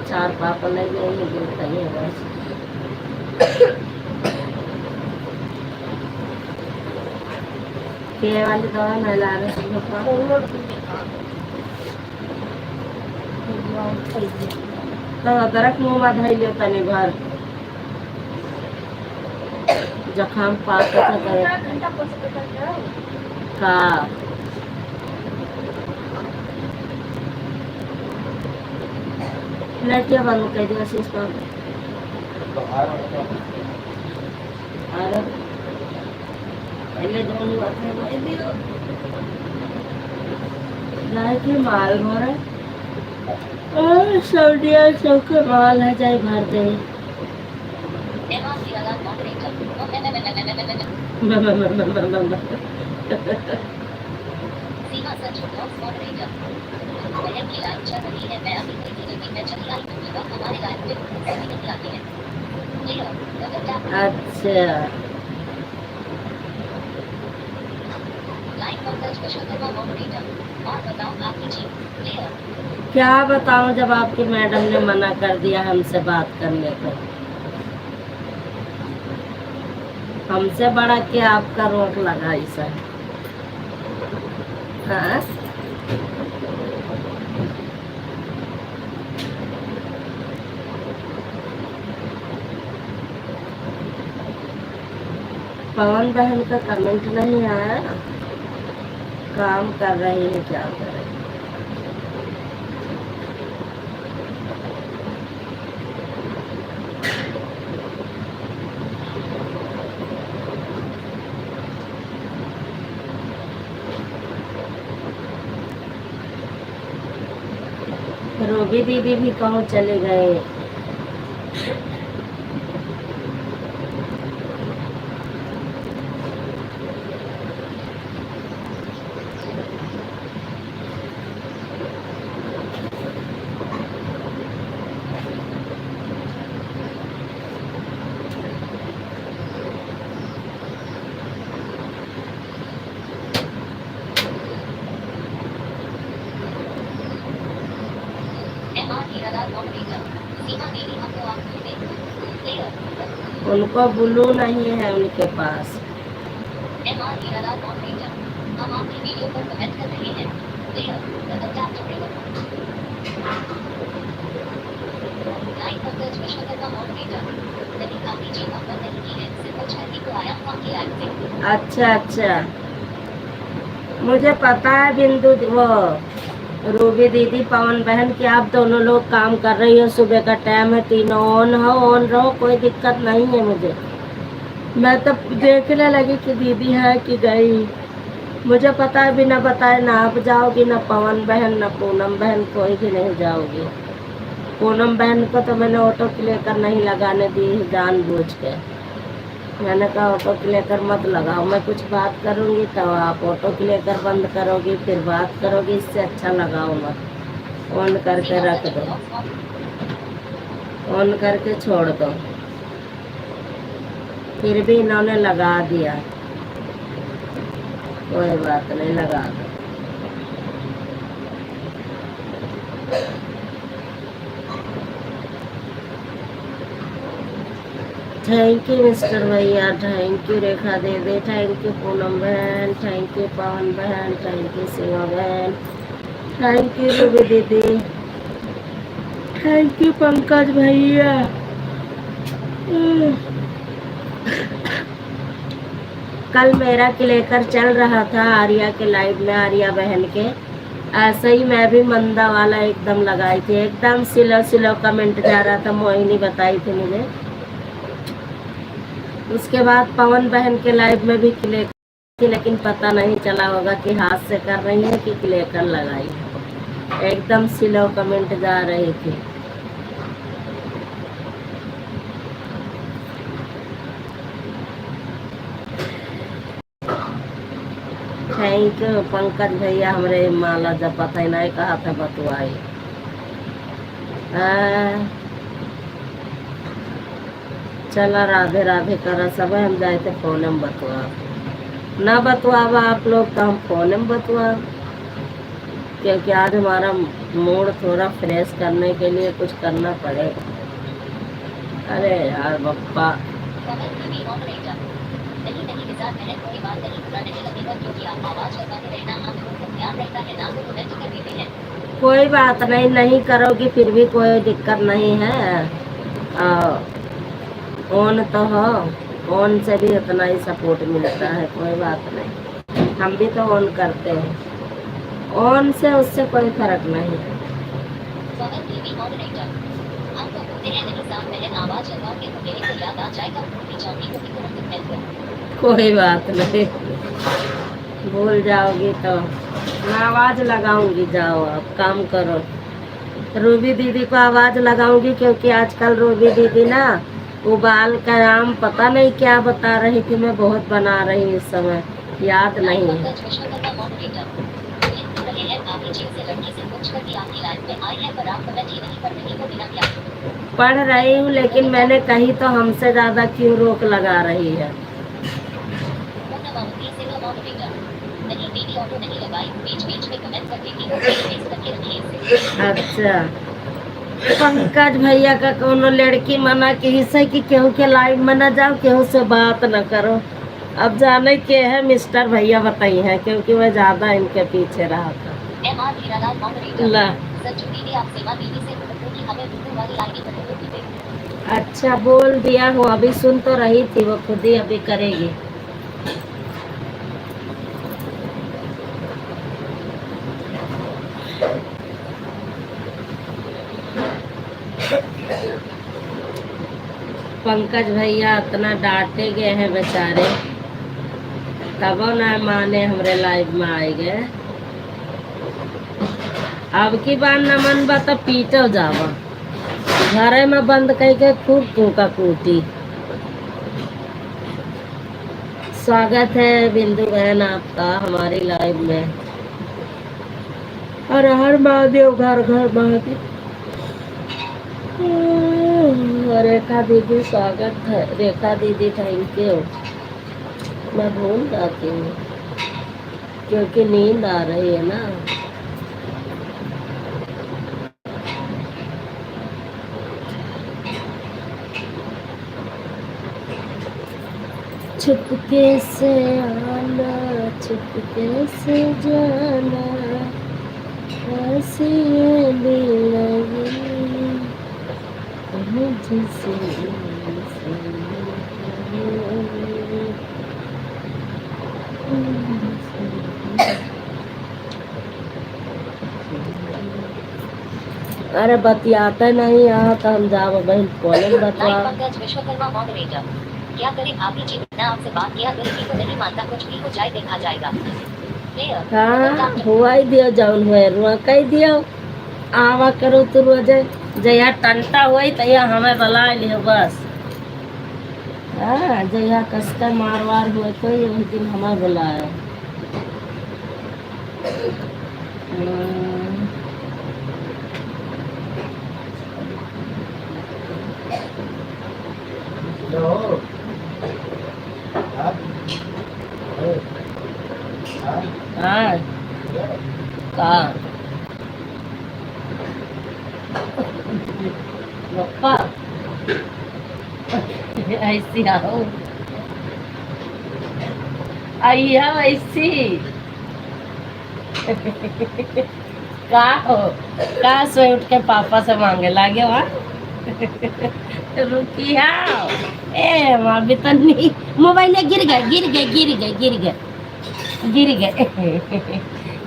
4 पापा ले गए गिरता ही है बस। के वाली दवा नहीं ला रहे तो अदरक मुँह में धैल लियो तनी भर, जखाम पाक का लड़कियाँ बंद कर दिया इसको। अरे पहले दोनों माल भरे सऊदिया सबके माल है जाए भर दे। सीमा सच ब्लॉग्स मॉडरेटर बहन की लाइव चल रही है, मैं अभी नहीं लेकिन मैं चली आई हूँ, हमारे लाइव में सभी नहीं आते हैं। अच्छा लाइव पंकज विश्वकर्मा मॉडरेटर और बताओ आपकी जी क्लियर। क्या बताऊं जब आपकी मैडम ने मना कर दिया हमसे बात करने को, हमसे बड़ा क्या आपका रोक लगा इस हाँ? पवन बहन का कमेंट नहीं आया, काम कर रही है क्या कर रही है। रोबी दीदी भी कहूँ चले गए। हीरालाल मॉडरेटर सीमा देवी हमको आप मिलते प्लेयर उनको ब्लू नहीं है उनके पास। MR हीरालाल मॉडरेटर हम आपकी वीडियो पर कमेंट कर रहे हैं player Ratan tap river line Pankaj Vishwakarma moderator नहीं आपकी जी नंबर नहीं की है सिर्फ छठी को आया हूँ आपकी लाइव से अच्छा अच्छा, मुझे पता है बिंदु वो रूबी दीदी पवन बहन कि आप दोनों लोग काम कर रही हो, सुबह का टाइम है, तीनों ऑन रहो, कोई दिक्कत नहीं है मुझे। मैं तो देखने लगी कि दीदी है कि गई, मुझे पता है बिना बताए ना आप जाओगी, ना पवन बहन ना पूनम बहन, कोई भी नहीं जाओगी। पूनम बहन को तो मैंने ऑटो क्लियर नहीं लगाने दी जानबूझ के, मैंने कहा ऑटो क्लियर मत लगाओ, मैं कुछ बात करूँगी तो आप ऑटो क्लियर बंद करोगी, फिर बात करोगी, इससे अच्छा लगाओ मत, ऑन करके रख दो, ऑन करके छोड़ दो। फिर भी इन्होंने लगा दिया, कोई बात नहीं, लगा दो। थैंक यू मिस्टर भैया, थैंक यू रेखा दीदी, थैंक यू पूनम बहन, थैंक यू पवन बहन, थैंक यू सीमा बहन, थैंक यू रूबी दीदी, थैंक यू पंकज भैया। कल मेरा क्लेकर चल रहा था आर्या के लाइव में, आर्या बहन के, ऐसे ही मैं भी मंदा वाला एकदम लगाई थी, एकदम स्लो कमेंट जा रहा था, मोहिनी बताई थी मुझे। उसके बाद पवन बहन के लाइव में भी क्लेकर थी, लेकिन पता नहीं चला होगा कि हाथ से कर रही है कि क्लेकर लगाई, एकदम स्लो कमेंट जा रही थी। थैंक यू पंकज भैया, हमरे माला जब पता ही नहीं कहा था बतुआई। चला राधे राधे कर सब, हम जाए थे फोन में बतुआ, ना बतुआवा आप लोग तो हम फोन में बतुआ, क्योंकि आज हमारा मूड थोड़ा फ्रेश करने के लिए कुछ करना पड़ेगा। अरे यार बप्पा, कोई बात नहीं, नहीं करोगी फिर भी कोई दिक्कत नहीं है, ऑन तो हो, ऑन से भी उतना ही सपोर्ट मिलता है, कोई बात नहीं, हम भी तो ऑन करते हैं, ऑन से उससे कोई फर्क नहीं है। कोई बात नहीं, भूल जाओगी तो मैं आवाज़ लगाऊंगी, जाओ आप काम करो। रूबी दीदी को आवाज़ लगाऊंगी, क्योंकि आजकल रूबी दीदी ना उबाल का आम पता नहीं क्या बता रही थी, मैं बहुत बना रही हूँ इस समय, याद नहीं है। पढ़ रही हूँ, लेकिन मैंने कही तो हमसे ज़्यादा क्यों रोक लगा रही है। अच्छा, पंकज भैया का कोनो लड़की मना की से कि केहू के लाइव में न जाओ, केहू से बात न करो, अब जाने के है मिस्टर भैया बताई है, क्योंकि मैं ज्यादा इनके पीछे रहा था। ला अच्छा बोल दिया हूँ, अभी सुन तो रही थी, वो खुद ही अभी करेगी। पंकज भैया इतना डांटे गए हैं बेचारे, तब ना माने हमरे लाइव में आए गए। अब की बार न मन बा तो पीटो जावा, घरे में बंद करके खूब कूका कूटी। स्वागत है बिंदु बहन आपका हमारी लाइव में, और हर महादेव घर घर महादेव। रेखा दीदी स्वागत है, रेखा दीदी थैंक यू। मैं भूल जाती हूँ क्योंकि नींद आ रही है ना। छुपके से आना, छुपके से जाना, ऐसी ये दिल लगी मुझसे। अरे बतियाता नहीं यहाँ तो हम जाओ बहन कॉलेज बतवा। Live Pankaj Vishwakarma moderator. क्या करें भाभी जी, मैं आपसे बात किया गलती को नहीं मानता, कुछ भी हो जाए देखा जाएगा। प्लेयर हाँ हुआ ही दियो जौन हुए रुआ कही दियो आवा करो तो रोज जया टंटा हुई तैया हमें बुला लियो बस। हाँ जया कसकर मारवार हुए तो उस दिन हमें बुलाया। लो हाँ हाँ हाँ कहाँ पप्पा ऐसी आओ आइया ऐसी का हो का सोए उठ के पापा से मांगे लागे वहाँ रुकी आओ ए माँ भी तो नहीं मोबाइल गिर गए गिर गए गिर गए गिर गए गिर गए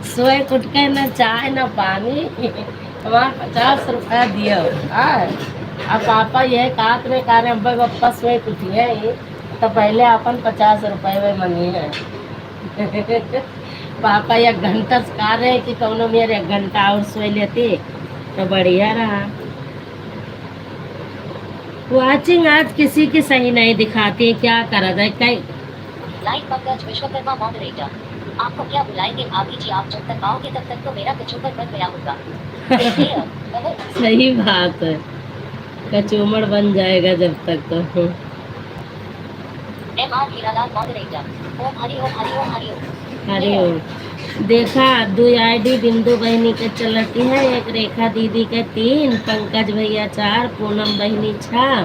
सोए उठ के न चाय न पानी हमारे 50 रुपया दियो। अब पापा यह कात में कह रहे अब्बा पप्पा सोए उठिए तो पहले अपन 50 रुपये में मनी है पापा 1 घंटा सिखा रहे कि कौनो मेरे 1 घंटा और सोए लेते तो बढ़िया रहा। वाचिंग आज किसी की सही नहीं दिखाती क्या करा जाए कहीं। Live Pankaj Vishwakarma moderator. आपको क्या बुलाएंगे भाभी जी, आप जब तक आओगे तब तक तो मेरा कचूबर बन गया होगा। प्लेयर सही बात है कचूमड़ बन जाएगा जब तक तो। M R Hiralal moderator. Om Hari Om Hari Om Hari Om. अरे ओ, देखा 2 आईडी बिंदु बहनी के चलती है, एक रेखा दीदी के 3, पंकज भैया 4, पूनम बहनी 6,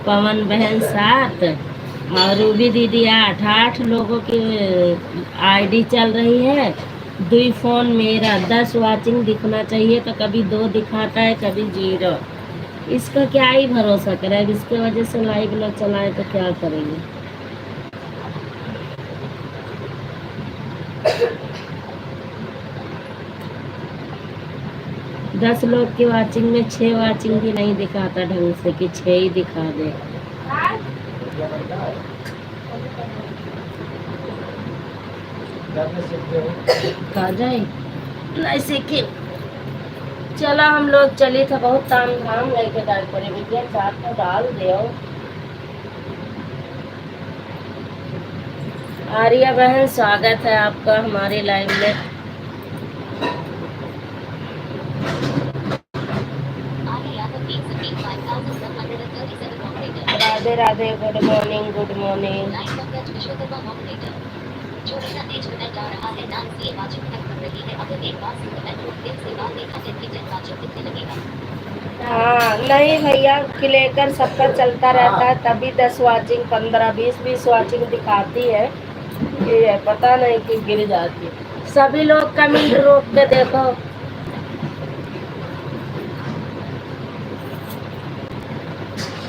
पवन बहन 7 और रूबी दीदी 8 लोगों की आईडी चल रही है। 2 फोन मेरा 10 वाचिंग दिखना चाहिए तो कभी 2 दिखाता है कभी 0। इसका क्या ही भरोसा करें, इसके वजह से लाइव न चलाए तो क्या करेंगे। 10 लोग की वाचिंग में 6 वाचिंग भी नहीं दिखाता ढंग से कि 6 ही दिखा दे। खा जाए नहीं सीखी। चला हम लोग चली था बहुत ताम झाम लेके डाल भैया साथ में डाल दे। आर्या बहन स्वागत है आपका हमारे लाइव में। Radhe Radhe good morning good morning. Live Pankaj Vishwakarma moderator. जो इतना तेज कमेंट आ रहा है ना इसलिए वाचिंग तक बढ़ रही है। अगर एक बार से कमेंट उठ दिन से बाद देखा दिन की दिन वाचिंग कितने लगेगा। हाँ नहीं भैया लेकर सबका चलता रहता है तभी 10 वाचिंग 15 20 वाचिंग दिखाती है। ये पता नहीं कि गिर जाती है। सभी लोग कमेंट रोक के देखो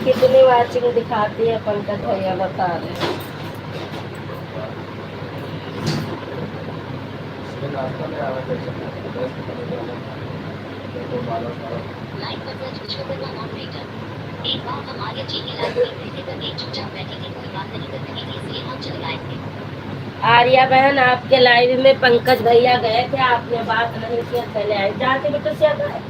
कितनी वाचिंग दिखाती है पंकज भैया बता रहे। Live Pankaj Vishwakarma moderator. एक बार हम आर्या जी की लाइव देख रहे थे तो एक चुपचाप बैठी थी, कोई बात नहीं कर रही थी, इसलिए हम चले आए थे। आर्या बहन आपके लाइव में पंकज भैया गए थे, आपने बात नहीं किया चले आए जाके बेटा से गए।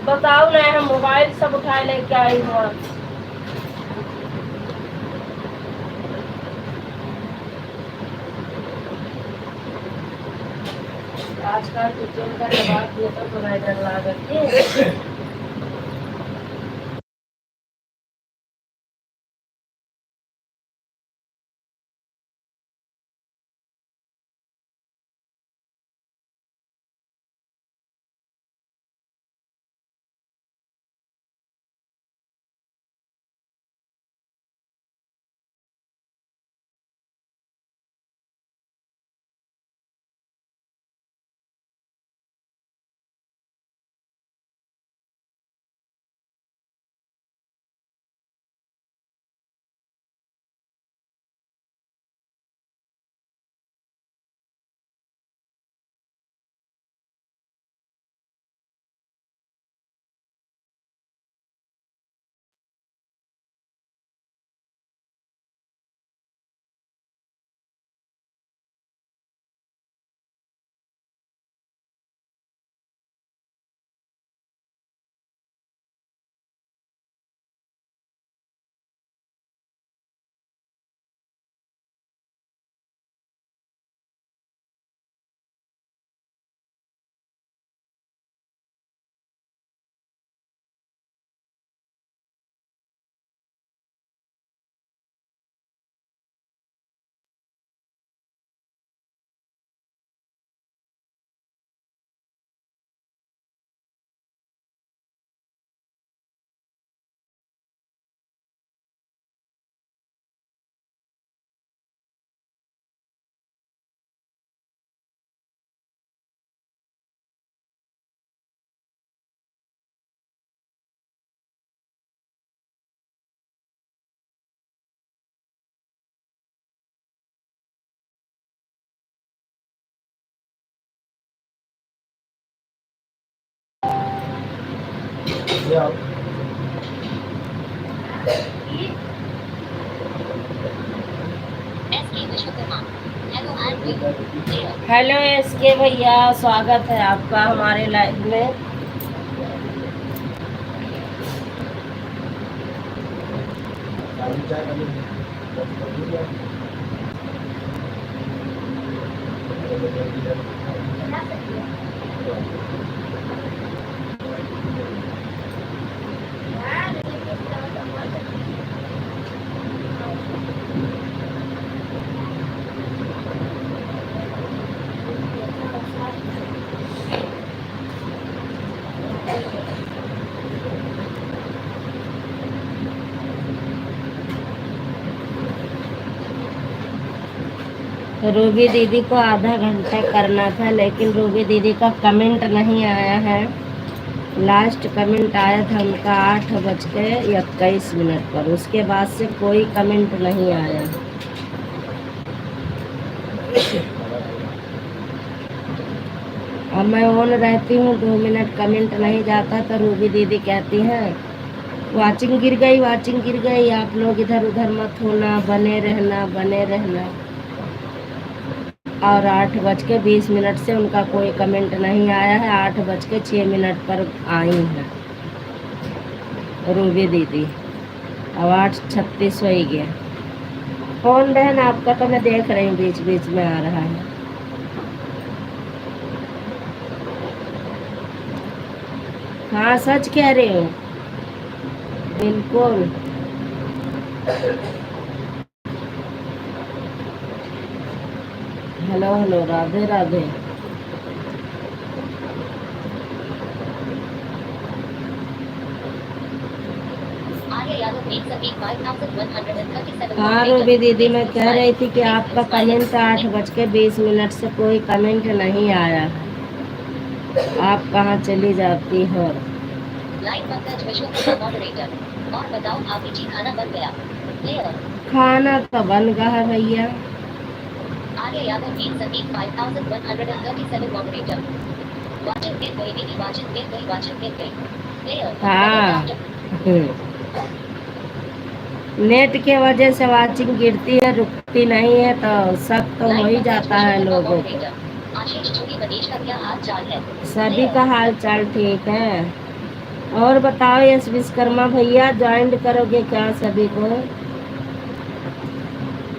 बताओ ना हम मोबाइल सब उठाए लेके आई हूँ। आजकल किचन का जवाब ये तो डर लागत ये आओ। SK Vishwakarma hello and player hello SK भैया, स्वागत है आपका हमारे लाइव में। चाय चाय बनी है। बस बनी है। रूबी दीदी को आधा घंटा करना था, लेकिन रूबी दीदी का कमेंट नहीं आया है। लास्ट कमेंट आया था उनका 8:21 पर, उसके बाद से कोई कमेंट नहीं आया। अब मैं ऑन रहती हूँ, 2 मिनट कमेंट नहीं जाता तो रूबी दीदी कहती हैं वाचिंग गिर गई, वाचिंग गिर गई, आप लोग इधर उधर मत होना, बने रहना, बने रहना। और 8:20 से उनका कोई कमेंट नहीं आया है। 8:06 पर आई हैं रूबी दीदी। अब 8:36 हो ही गया। फोन बहन आपका तो मैं देख रही हूँ, बीच बीच में आ रहा है। हाँ सच कह रही हूँ, बिल्कुल। Hello hello, Radhe Radhe. आर्य यादव एक सभी 5137 हाँ रूबी दीदी, मैं कह रही थी कि आपका कमेंट 8:20 से कोई कमेंट नहीं आया है। आप कहाँ चली जाती हो? लाइव पंकज विश्वकर्मा मॉडरेटर और बताओ भाभी जी खाना बन गया प्लेयर खाना तो बन गया है भैया। आर्य यादव एक सभी 5137 मॉडरेटर वाचिंग गिर गई, दीदी वाचिंग गिर गई, वाचिंग गिर गई प्लेयर हाँ नेट के वजह से वाचिंग गिरती है, रुकती नहीं है, तो सब तो हो ही जाता है लोगों को। आशीष छोटी मनीष का क्या हाल चाल है? सभी का हाल चाल ठीक है। और बताओ यश विश्वकर्मा भैया, ज्वाइन करोगे क्या सभी को?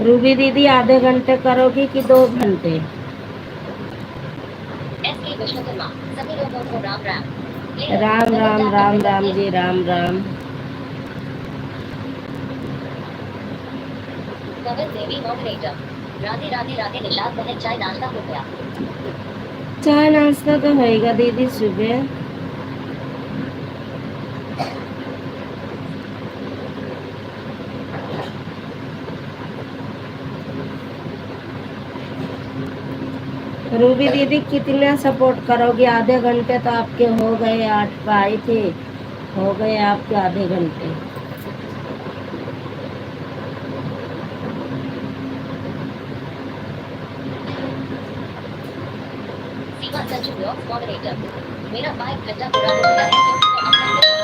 रूबी दीदी आधे घंटे करोगी कि 2 घंटे? एसके विश्वकर्मा सभी लोगों को राम राम राम राम राम राम जी, राम राम। कवल देवी मॉडरेटर राधे राधे राधे निषाद बहन चाय नाश्ता हो गया? चाय नाश्ता तो होएगा दीदी सुबह। रूबी दीदी कितना सपोर्ट करोगी? आधे घंटे तो आपके हो गए, 8 पे आई थी, हो गए आपके आधे घंटे। सीमा संजू ब्लॉग्स मॉडरेटर मेरा 5 घंटा पूरा हो गया है क्योंकि मैं अपना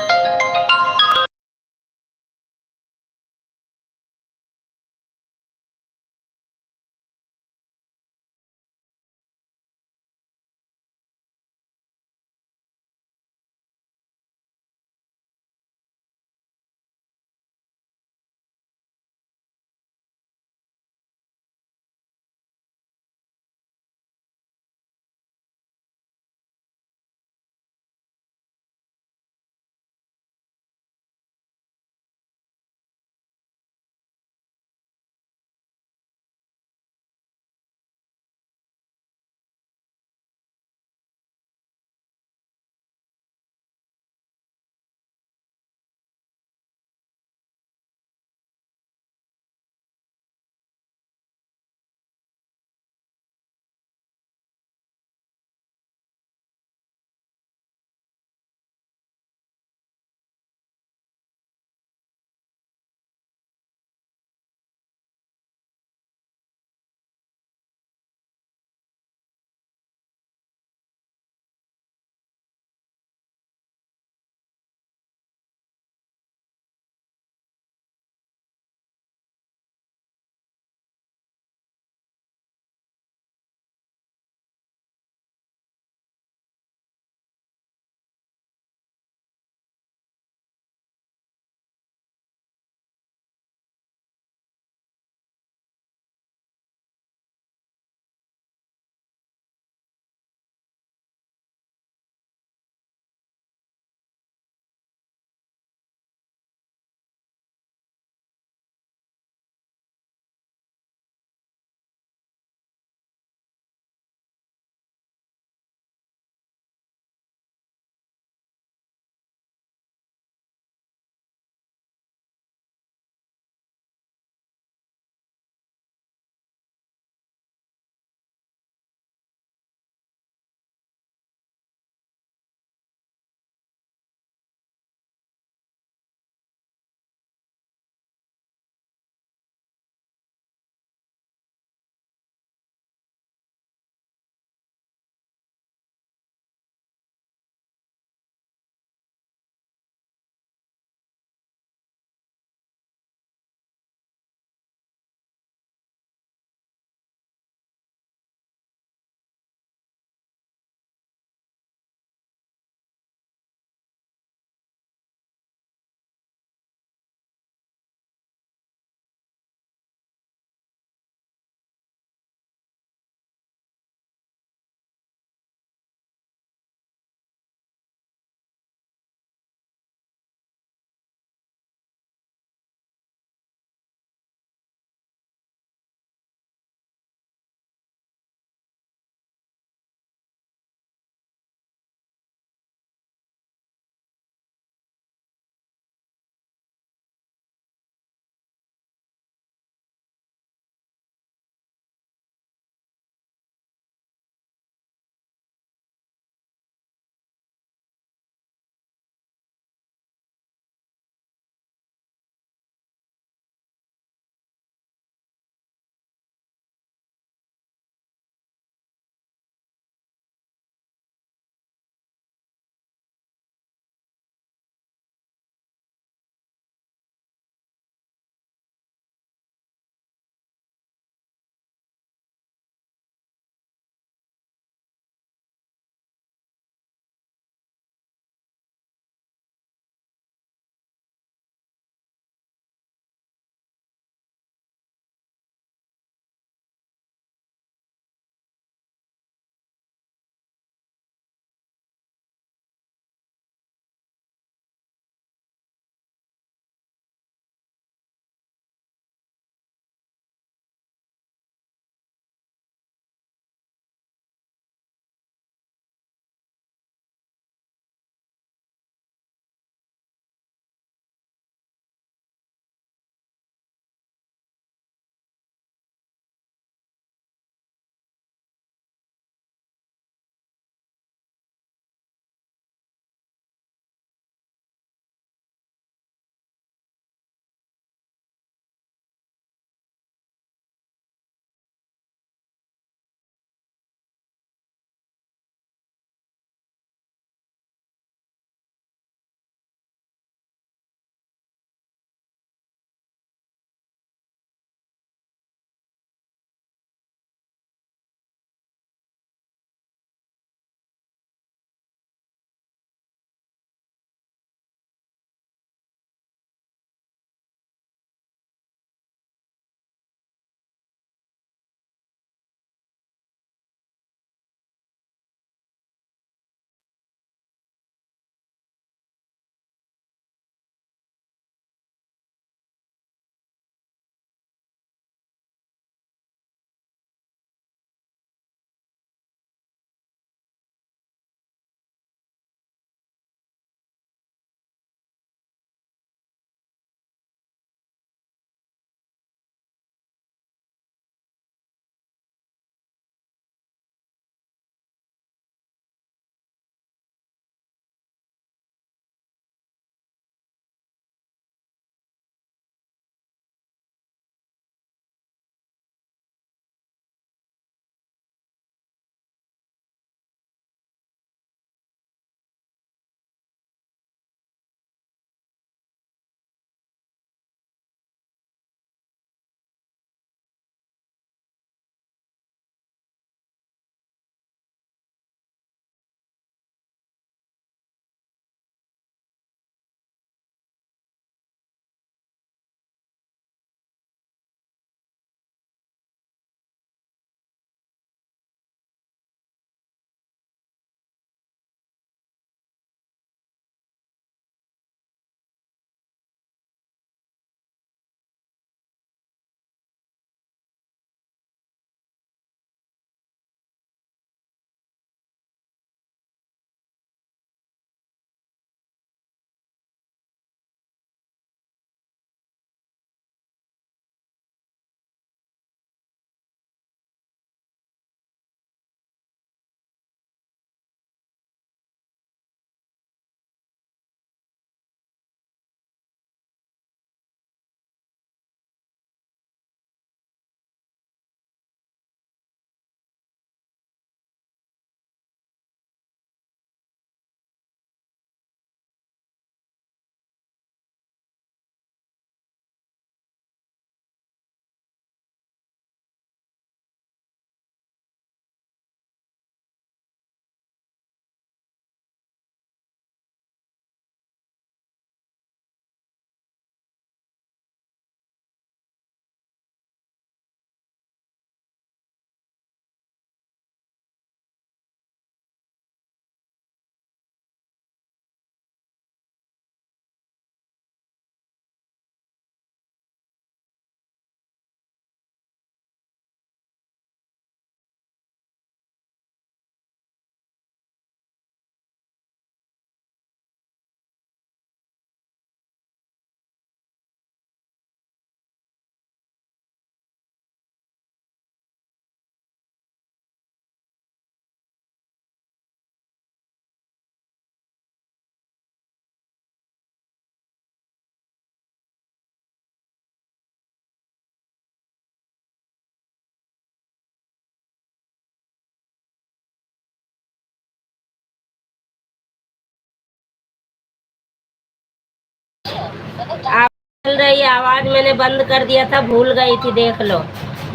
आप चल रही आवाज मैंने बंद कर दिया था, भूल गई थी, देख लो।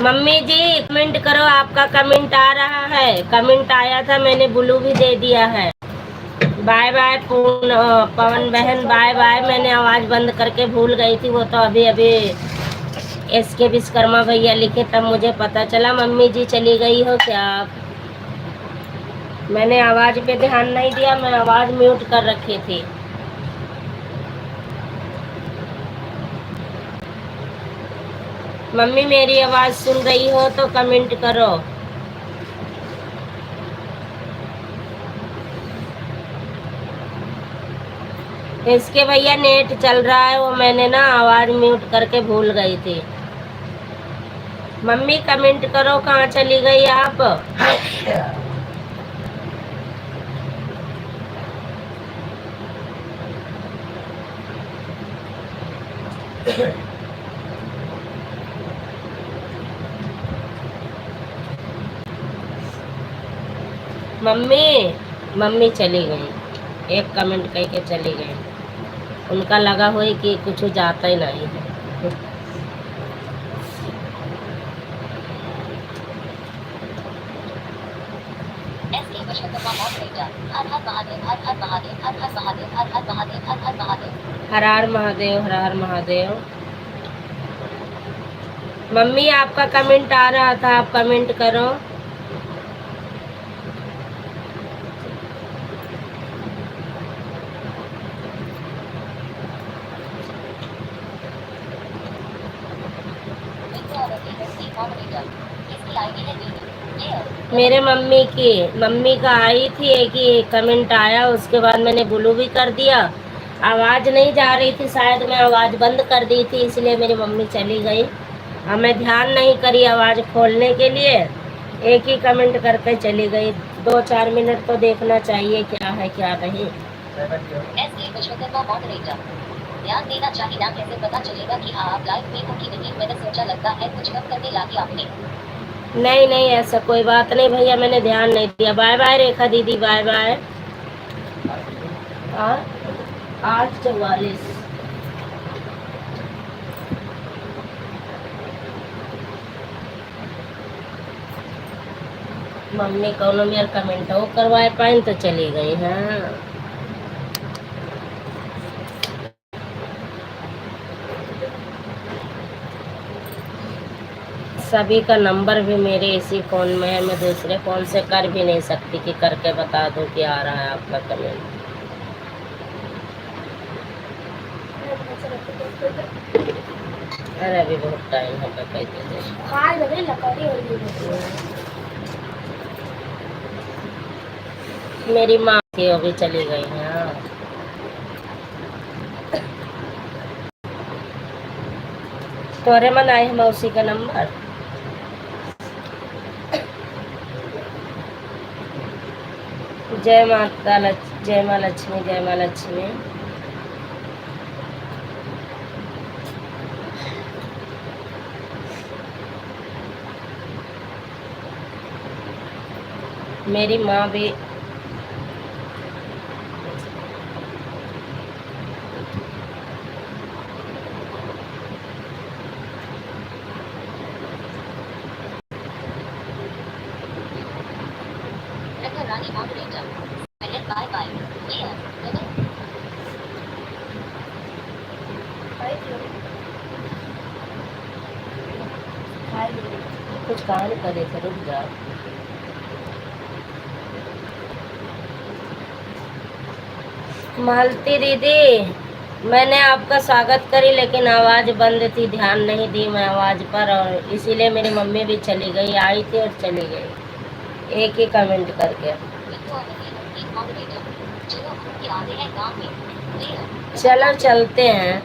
मम्मी जी कमेंट करो, आपका कमेंट आ रहा है, कमेंट आया था, मैंने ब्लू भी दे दिया है। बाय बाय पवन बहन, बाय बाय। मैंने आवाज बंद करके भूल गई थी, वो तो अभी अभी एस के विश्वकर्मा भैया लिखे तब मुझे पता चला। मम्मी जी चली गई हो क्या आप? मैंने आवाज पे ध्यान नहीं दिया, मैं आवाज म्यूट कर रखी थी। मम्मी मेरी आवाज सुन रही हो तो कमेंट करो। इसके भैया नेट चल रहा है, वो मैंने ना आवाज म्यूट करके भूल गई थी। मम्मी कमेंट करो, कहाँ चली गई आप? मम्मी मम्मी चली गई, एक कमेंट कह के चली गई। उनका लगा हुआ कि कुछ जाता ही नहीं है। SK Vishwakarma moderator. हर हर महादेव, हर हर महादेव, हर हर महादेव, हर हर महादेव, हर हर महादेव। हर हर महादेव, हर हर महादेव। मम्मी आपका कमेंट आ रहा था, आप कमेंट करो। इसकी आईडी है दीदी। मेरे मम्मी का आई थी, एक ही कमेंट आया, उसके बाद मैंने ब्लू भी कर दिया। आवाज नहीं जा रही थी, शायद मैं आवाज बंद कर दी थी, इसलिए मेरी मम्मी चली गई। अब मैं ध्यान नहीं करी आवाज खोलने के लिए, एक ही कमेंट करके चली गई। 2-4 मिनट तो देखना चाहिए क्या है क्या नहीं। SK Vishwakarma moderator. ध्यान देना चाहिए ना, कैसे पता चलेगा कि आप लाइव में हो कि नहीं? मैंने सोचा लगता है कुछ कम करने लागी आपने। नहीं नहीं, ऐसा कोई बात नहीं भैया, मैंने ध्यान नहीं दिया। बाय बाय रेखा दीदी, बाय बाय। 8:44। मम्मी कौनो मेरा कमेंट हो करवाए पाइन तो चली गई। हाँ सभी का नंबर भी मेरे इसी फ़ोन में है, मैं दूसरे फ़ोन से कर भी नहीं सकती कि करके बता दूं कि आ रहा है आपका कमेंट। अरे अभी बहुत टाइम है, कहते मेरी माँ की अभी चली गई है। हाँ तोरे मन आए हम उसी का नंबर। जय माता जय माँ लक्ष्मी, जय माँ लक्ष्मी। मेरी माँ भी रानी मॉडरेटर। Bye bye. कुछ काम करे थे, रुक जाओ। मालती दीदी मैंने आपका स्वागत करी, लेकिन आवाज बंद थी, ध्यान नहीं दी मैं आवाज पर, और इसीलिए मेरी मम्मी भी चली गई, आई थी और चली गई एक ही कमेंट करके। चलो चलते हैं।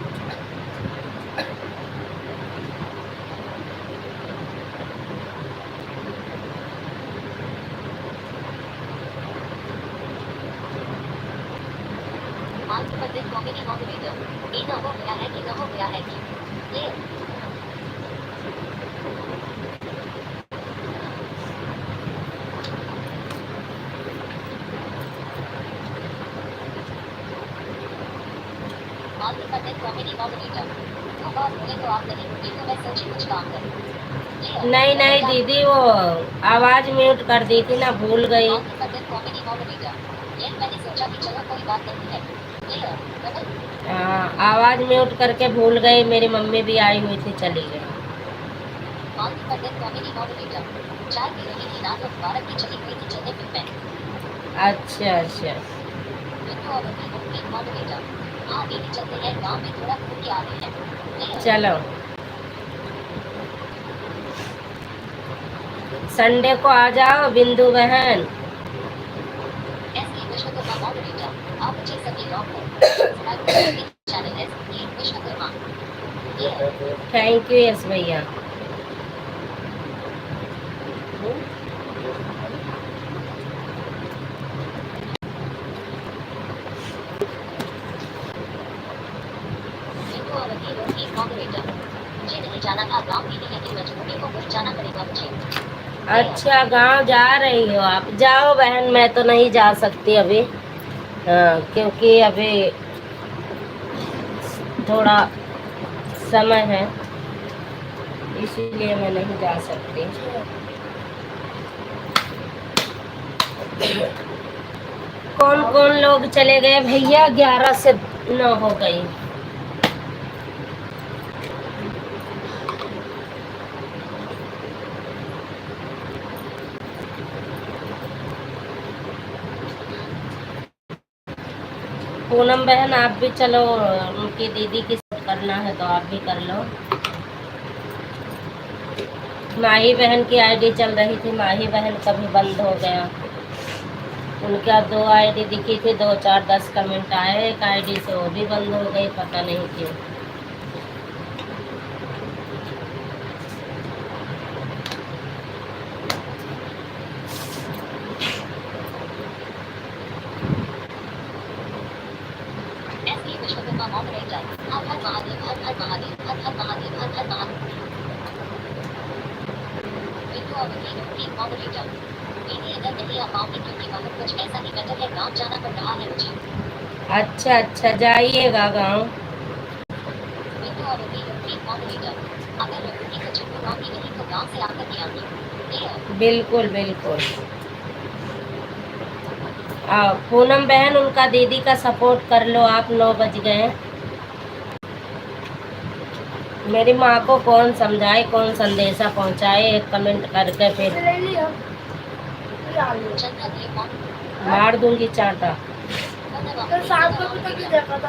मालती पंडित कॉमेडी मॉडरेटर। वो बात बोले तो आप नहीं बोले तो मैं सोची कुछ काम करूं। नहीं नहीं दीदी, वो आवाज म्यूट कर दी थी ना, भूल गई। मालती पंडित कॉमेडी मॉडरेटर। ये मैंने सोचा कि चलो कोई बात नहीं है। Clear double. आवाज म्यूट करके भूल गई, मेरी मम्मी भी आई हुई थी, चली गई। मालती पंडित कॉमेडी मॉडरेटर। चाय पी रही थी ना तो भारत की चली गई थी चलने फिल्म में। अच्छा अच्छा। बिट्टू और अभी एक मॉडरेटर। हाँ दीदी चलते हैं, गांव में थोड़ा घूम के आ रहे हैं। चलो, संडे को आ जाओ बिंदु बहन। SK Vishwakarma moderator. आप अच्छे सभी लोग को channel SK Vishwakarma. Thank you yes भैया। बिट्टू और अभी एक मॉडरेटर। मुझे नहीं जाना था गांव दीदी, लेकिन मजबूरी को कुछ जाना पड़ेगा मुझे। अच्छा, गांव जा रही हो आप? जाओ बहन, मैं तो नहीं जा सकती अभी। क्योंकि अभी थोड़ा समय है, इसीलिए मैं नहीं जा सकती। कौन कौन लोग चले गए भैया? 11 से 9 हो गई। पूनम बहन आप भी चलो, उनकी दीदी की सब करना है तो आप भी कर लो। माही बहन की आईडी चल रही थी, माही बहन का भी बंद हो गया। उनका 2 आईडी दिखी थी, 2 4 10 कमेंट आए, एक आईडी से वो भी बंद हो गई, पता नहीं क्यों। SK Vishwakarma moderator. हर हर महादेव, हर हर महादेव, हर हर महादेव, हर हर महादेव। बिट्टू और अभी एक मॉडरेटर। दीदी अगर नहीं आ पाऊंगी क्योंकि वहाँ कुछ ऐसा ही मैटर है, गांव जाना पड़ रहा है मुझे। अच्छा अच्छा, जाइएगा गांव। बिट्टू और अभी एक मॉडरेटर। अगर रघुकी को चिट्ठू आऊंगी नहीं तो गांव से आकर के आऊंगी। क्लियर बिल्कुल बिल्कुल। पूनम बहन, उनका दीदी का सपोर्ट कर लो आप। 9 बज गए। मेरी माँ को कौन समझाए, कौन संदेशा पहुँचाए, एक कमेंट करके फिर चंद्रा देव मार दूंगी चांटा।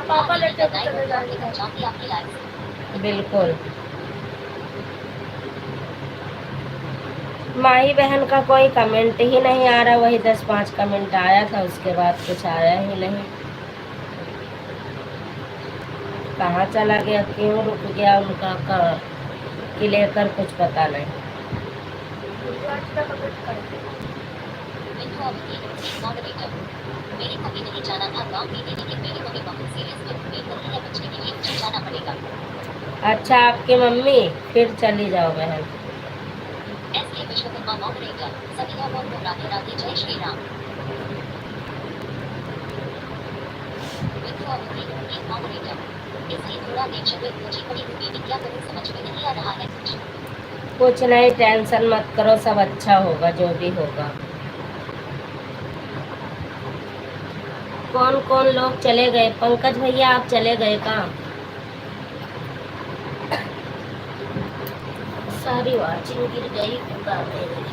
पापा लेके चले जाएंगे। बिल्कुल। माही बहन का कोई कमेंट ही नहीं आ रहा, वही 10-5 कमेंट आया था, उसके बाद कुछ आया ही नहीं। कहाँ चला गया, क्यों रुक गया उनका कि लेकर कुछ पता नहीं। मेरे को भी नहीं जाना था गांव दीदी, लेकिन मेरी मम्मी बहुत सीरियस में उम्मीद नहीं है, बचने के लिए मुझे जाना पड़ेगा। अच्छा, आपकी मम्मी? फिर चली जाओ बहन। SK Vishwakarma moderator. सभी लोगों को राधे राधे, जय श्री राम। बिट्टू और एक मॉडरेटर। इसलिए थोड़ा टेंशन में मुझे पड़ी हूँ दीदी, क्या करूँ समझ में नहीं आ रहा है कुछ नहीं, टेंशन मत करो, सब अच्छा होगा जो भी होगा। कौन कौन लोग चले गए? पंकज भैया आप चले गए का? सारी वाचिंग गिर गई पूरा मेरी।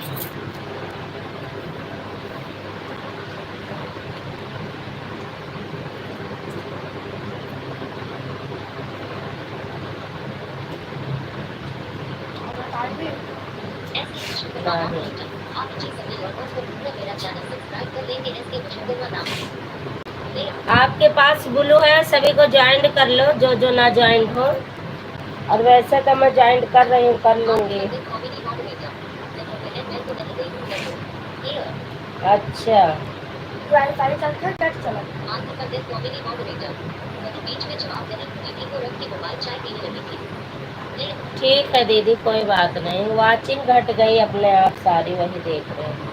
आपके पास ब्लू है, सभी को ज्वाइन कर लो जो जो ना ज्वाइन हो। और वैसे तो मैं ज्वाइन कर रही हूँ, कर लूँगी। अच्छा, ठीक है दीदी, कोई बात नहीं। वाचिंग घट गई अपने आप सारी, वही देख रहे हैं।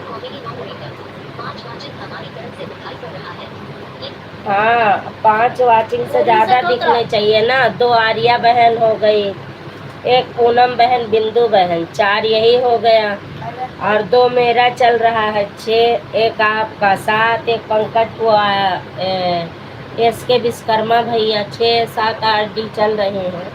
कॉमेडी मॉडरेटर 5 वाचित हमारी तरफ से दिखाई पड़ रहा है। हाँ 5 वाचिंग से ज्यादा दिखने चाहिए ना। 2 आर्या बहन हो गई, एक पूनम बहन, बिंदु बहन, 4 यही हो गया, और 2 मेरा चल रहा है 6, एक आपका 7, एक पंकज को एस के विश्वकर्मा भैया 6, 7, 8 डी चल रहे हैं।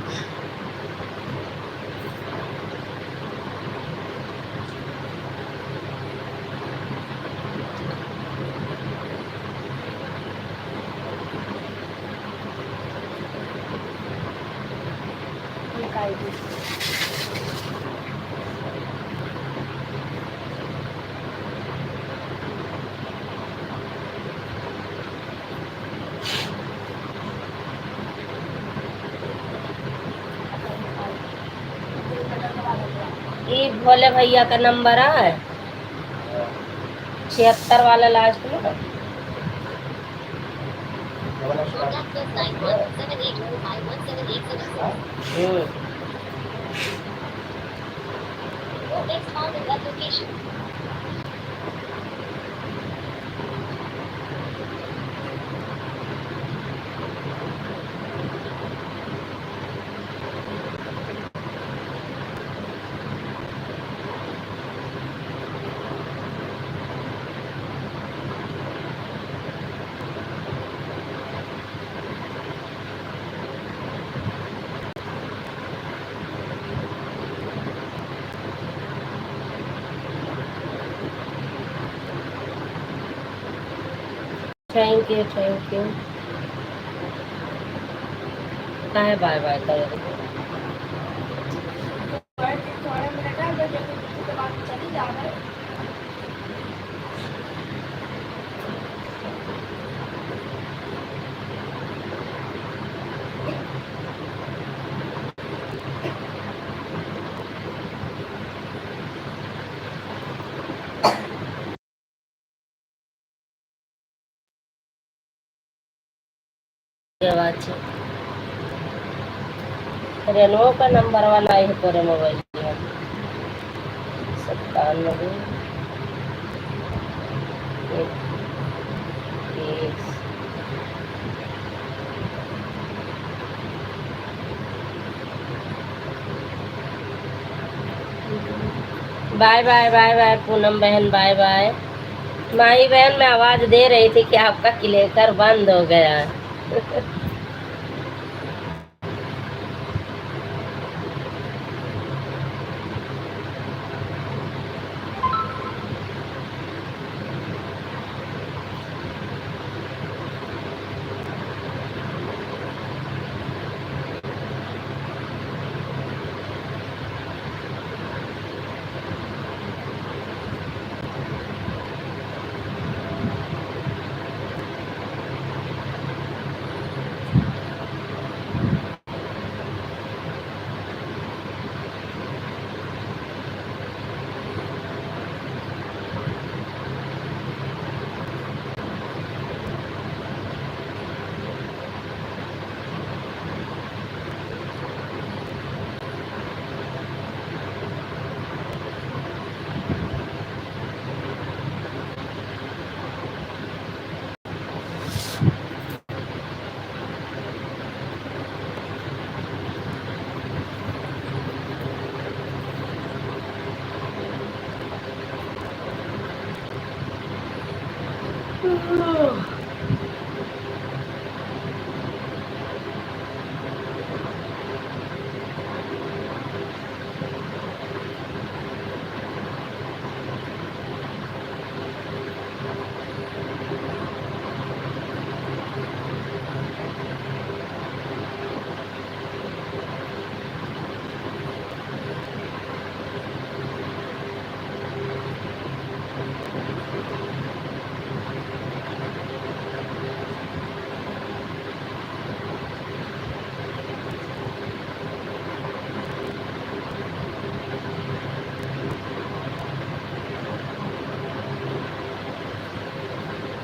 ये भोले भैया का नंबर है 76 वाला लास्ट में। Contact +9178251787. No text found in that location. Thank you काहे बाय बाय करे। रेनो का नंबर वाला है तोरे मोबाइल में 97 21। Bye bye bye bye Poonam बहन, बाय बाय। माही बहन मैं आवाज दे रही थी कि आपका क्लेकर बंद हो गया है।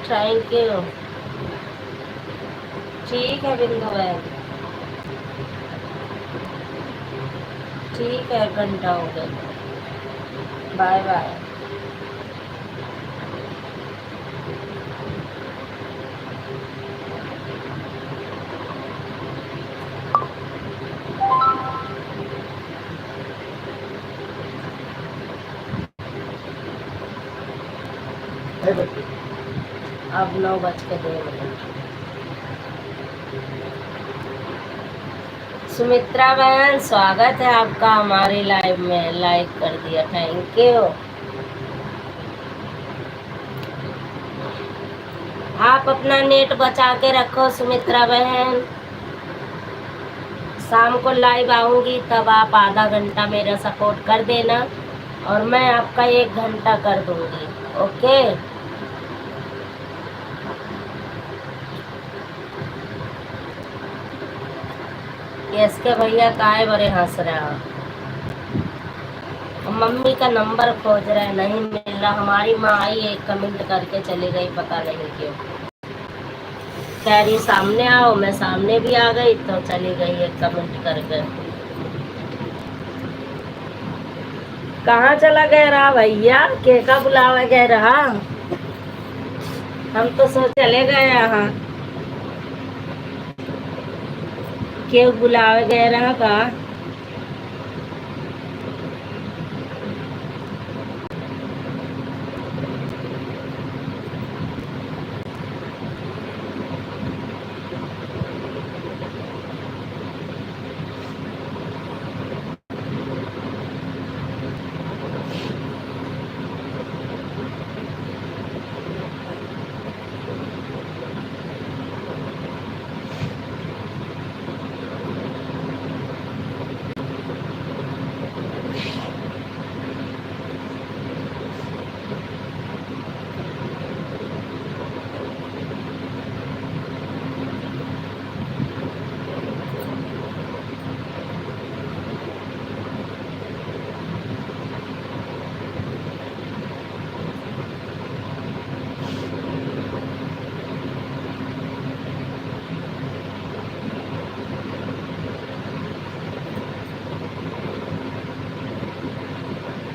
Thank you. ठीक है बिंदु बहन, ठीक है, घंटा हो गया। Bye bye. है बच्चे। अब 9:02। सुमित्रा बहन, स्वागत है आपका हमारे लाइव में, लाइक कर दिया, थैंक यू। आप अपना नेट बचा के रखो सुमित्रा बहन, शाम को लाइव आऊंगी तब आप आधा घंटा मेरा सपोर्ट कर देना और मैं आपका 1 घंटा कर दूंगी, ओके। यस के भैया काहे बड़े हंस रहे हो? मम्मी का नंबर खोज रहे, नहीं मिल रहा। हमारी माँ आई, एक कमेंट करके चली गई, पता नहीं क्यों। कह रही सामने आओ, मैं सामने भी आ गई तो चली गई एक कमेंट करके। कहाँ चला गया रहा भैया? के का बुलावा गया रहा? हम तो सो चले गए यहाँ। क्यों बुलावे गए रहा का?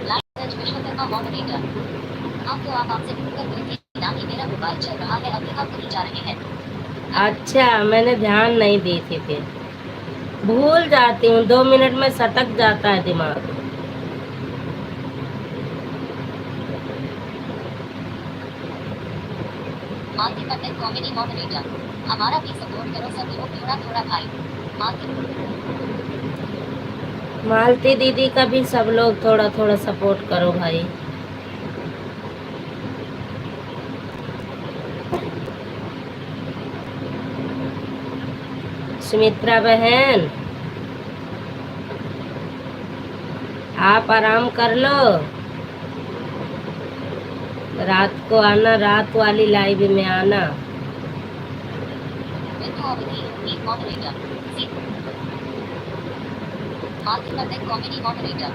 Live Vishwakarma moderator. अब तो आप आपसे ढूंढकर गई थी ना कि मेरा मोबाइल चल रहा है, अभी आप कहीं जा रहे हैं। अच्छा, मैंने ध्यान नहीं दी थी, फिर भूल जाती हूँ, 2 मिनट में सटक जाता है दिमाग। मालती पंडित कॉमेडी मॉडरेटर। हमारा भी सपोर्ट करो सब लोग, थोड़ा थोड़ा भाई। मालती दीदी का भी सब लोग थोड़ा थोड़ा सपोर्ट करो भाई। सुमित्रा बहन, आप आराम कर लो, रात को आना, रात वाली लाइव में आना। कॉमेडी मॉडरेटर,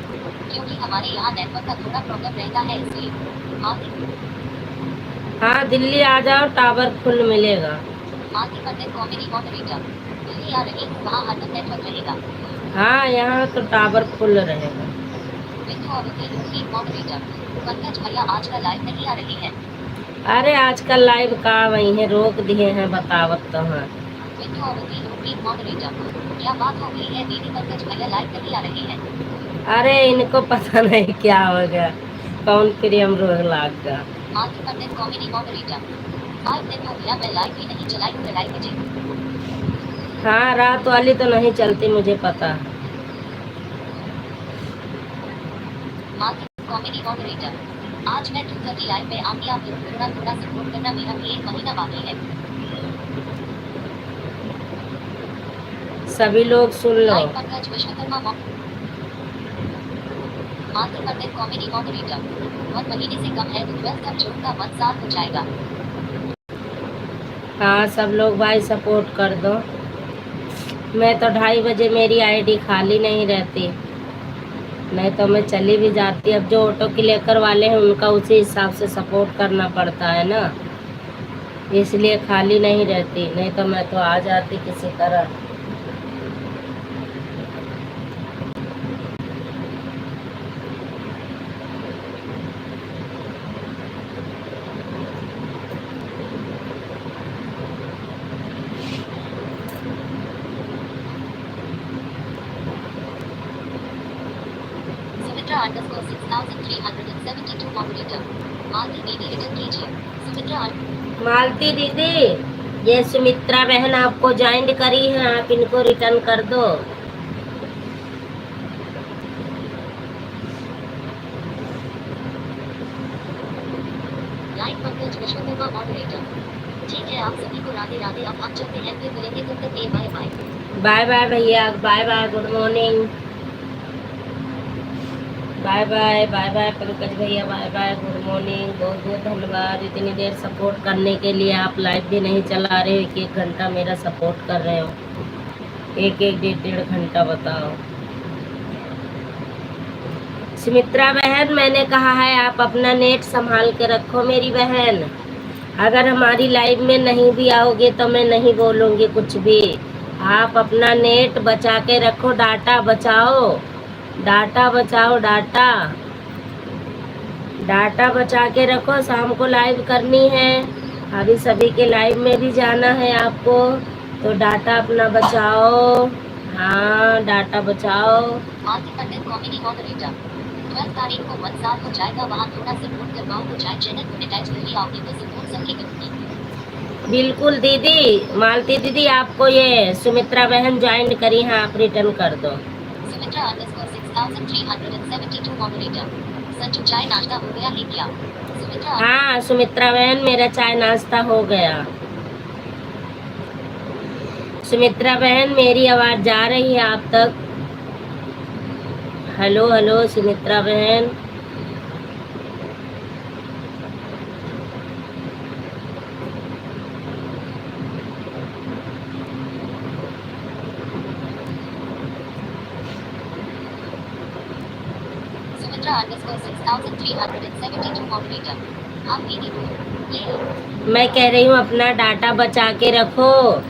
क्योंकि हमारे यहाँ नेटवर्क का थोड़ा प्रॉब्लम रहता है इसलिए। हाँ, दिल्ली आ जाओ, टावर फुल मिलेगा। कॉमेडी मॉडरेटर, दिल्ली आ रही हूँ, वहाँ हरदम नेटवर्क रहेगा। हाँ, यहाँ तो टावर फुल रहेगा। मॉडरेटर, पंकज भैया आजकल लाइव नहीं आ रही है। अरे आजकल लाइव कहाँ वही है, रोक दिए हैं, बतावत तो है। मॉडरेटर, क्या बात हो गई है दीदी, पंकज भैया लाइव नहीं आ रही है। अरे इनको पता नहीं क्या हो गया, कौन प्रियम रोग लाग गया। कॉमेडी मॉडरेटर, 5 दिन हो गया मैं लाइव भी नहीं चलाई हूँ, लड़ाई बजे। हाँ, रात वाली तो नहीं चलती, मुझे पता। कॉमेडी मॉडरेटर, आज मैं 2:30 लाइव में आऊंगी, आप लोग थोड़ा थोड़ा सपोर्ट करना, मेरा भी 1 महीना बाकी है। सभी लोग सुन लो। पंकज विश्वकर्मा कॉमेडी मॉडरेटर, 1 महीने से कम है तो 12 तक जून का 1 साल हो जाएगा। हाँ, सब लोग भाई सपोर्ट कर दो। मैं तो 2:30 बजे मेरी आईडी खाली नहीं रहती, नहीं तो मैं चली भी जाती। अब जो ऑटो क्लिकर वाले हैं उनका उसी हिसाब से सपोर्ट करना पड़ता है ना, इसलिए खाली नहीं रहती, नहीं तो मैं तो आ जाती किसी तरह। _6372 moderator. मालती दीदी रिटर्न कीजिए। सुमित्रा मालती दीदी, ये सुमित्रा बहन आपको ज्वाइन करी है, आप इनको रिटर्न कर दो। Live Pankaj Vishwakarma moderator. ठीक है, आप सभी को राधे राधे। अब हम चलते हैं, फिर मिलेंगे, तब तक के बाय बाय। बाय बाय भैया, bye bye, good morning, bye bye, bye bye Pankaj भैया, बाय बाय, गुड मॉर्निंग। बहुत बहुत धन्यवाद इतनी देर सपोर्ट करने के लिए। आप लाइव भी नहीं चला रहे हो, एक एक घंटा मेरा सपोर्ट कर रहे हो, एक एक डेढ़ घंटा, बताओ। सुमित्रा बहन, मैंने कहा है आप अपना नेट संभाल के रखो मेरी बहन। अगर हमारी लाइव में नहीं भी आओगे तो मैं नहीं बोलूँगी कुछ भी। आप अपना नेट बचा के रखो, डाटा बचाओ, डाटा बचाओ, डाटा डाटा बचा के रखो। शाम को लाइव करनी है, अभी सभी के लाइव में भी जाना है आपको, तो डाटा अपना बचाओ। हाँ, डाटा बचाओ। मालती पंडित कॉमेडी मॉडरेटर। 12 तारीख को मतदान हो जाएगा, वहाँ थोड़ा सपोर्ट करवाओ तो चाहे चैनल मोनेटाइज कर लिया आपने तो सपोर्ट सबकी करूँगी। बिल्कुल दीदी, मालती दीदी, आपको ये सुमित्रा बहन ज्वाइन करी है, आप रिटर्न कर दो। Sumitra underscore 6372 moderator. संजू, चाय नाश्ता हो गया है क्या? सुमित्रा हाँ सुमित्रा बहन, मेरा चाय नाश्ता हो गया। सुमित्रा बहन, मेरी आवाज़ जा रही है आप तक? हेलो हेलो सुमित्रा बहन। Sumitra underscore 6372 moderator. आप दीदी को मैं कह रही हूँ अपना डाटा बचा के रखो,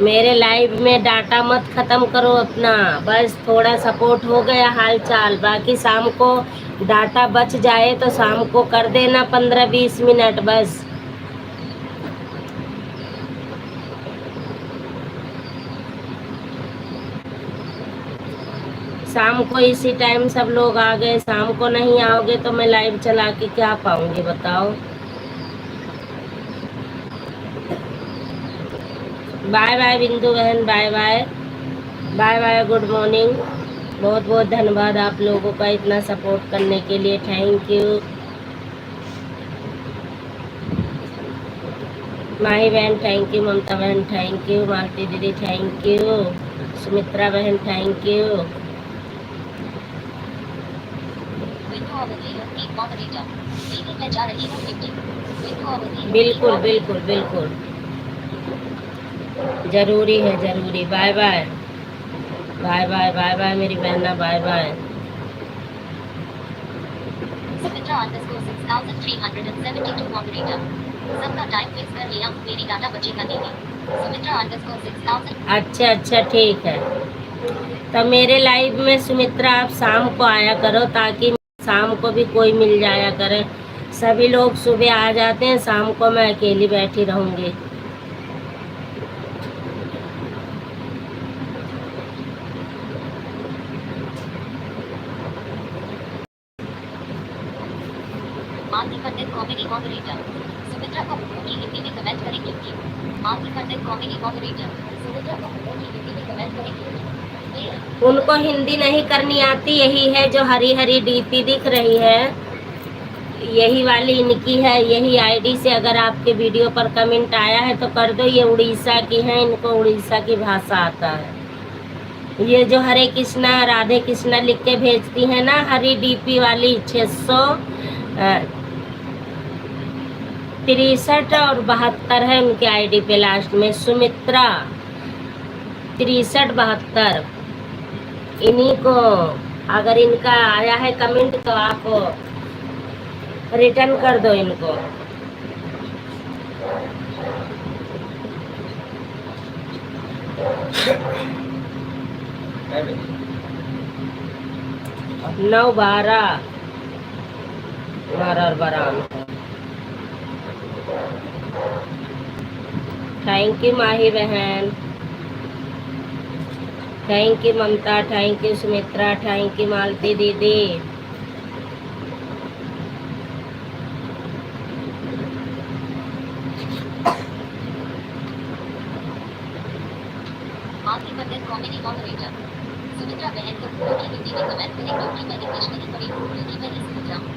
मेरे लाइव में डाटा मत ख़त्म करो अपना। बस थोड़ा सपोर्ट हो गया हाल चाल, बाकी शाम को डाटा बच जाए तो शाम को कर देना 15-20 मिनट बस। शाम को इसी टाइम सब लोग आ गए, शाम को नहीं आओगे तो मैं लाइव चला के क्या पाऊंगी, बताओ। बाय बाय बिंदु बहन, bye bye, bye bye, good morning. बहुत बहुत धन्यवाद आप लोगों का इतना सपोर्ट करने के लिए, थैंक यू। माही बहन थैंक यू, ममता बहन थैंक यू, मालती दीदी थैंक यू, सुमित्रा बहन थैंक यू। मैं जा रही हूँ 50। बिल्कुल बिल्कुल बिल्कुल, जरूरी है, जरूरी। Bye bye, bye bye, bye bye मेरी बहना, bye bye. Sumitra underscore 6372 moderator. सबका टाइम फिक्स कर लिया, मेरी डाटा बचेगा दीदी। सुमित्रा अंडरस्कोर 6000। अच्छा अच्छा, ठीक है। तो मेरे लाइव में सुमित्रा आप शाम को आया करो, ताकि शाम को भी कोई मिल जाया करे। सभी लोग सुबह आ जाते हैं, शाम को मैं अकेली बैठी रहूँगी। मालती पंडित कॉमेडी मॉडरेटर। सुमित्रा को की हिंदी में कमेंट करें क्योंकि मालती पंडित कॉमेडी मॉडरेटर। सुमित्रा को की हिंदी में कमेंट करें क्योंकि उनको हिंदी नहीं करनी आती, यही है जो हरी हरी डीपी दिख रही है, यही वाली इनकी है। यही आईडी से अगर आपके वीडियो पर कमेंट आया है तो कर दो। ये उड़ीसा की है, इनको उड़ीसा की भाषा आता है। ये जो हरे कृष्णा राधे कृष्णा लिख के भेजती है ना, हरी डीपी वाली, 663 और 72 है उनके आईडी पे लास्ट में, सुमित्रा 6372। इन्हीं को अगर इनका आया है कमेंट तो आप रिटर्न कर दो इनको। काय बे? 9-12 12 और 12। थैंक यू माही बहन, thank you Mamta, thank you Sumitra, thank you Malti दीदी। Mini moderator. सुमित्रा बहन को बोलो कि हिंदी में कमेंट करें क्योंकि मैं इंग्लिश नहीं पढ़ी हूँ क्योंकि मैं नहीं समझ रहा हूँ।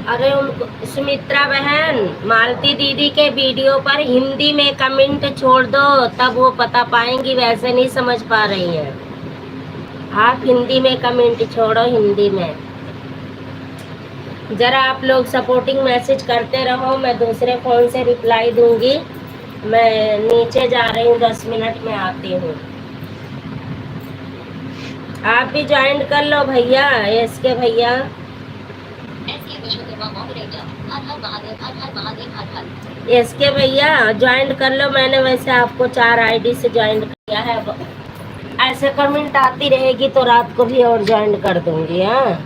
अरे उनको सुमित्रा बहन मालती दीदी के वीडियो पर हिंदी में कमेंट छोड़ दो, तब वो पता पाएंगी, वैसे नहीं समझ पा रही हैं। आप हिंदी में कमेंट छोड़ो, हिंदी में। जरा आप लोग सपोर्टिंग मैसेज करते रहो, मैं दूसरे फोन से रिप्लाई दूंगी। मैं नीचे जा रही हूँ, 10 मिनट में आती हूँ। आप भी ज्वाइन कर लो भैया, एसके भैया। SK Vishwakarma moderator. हर हर महादेव, हर हर महादेव, हर हर। एसके भैया ज्वाइन कर लो, मैंने वैसे आपको 4 आईडी से ज्वाइन किया है। ऐसे कमेंट आती रहेगी तो रात को भी और ज्वाइन कर दूंगी। हाँ।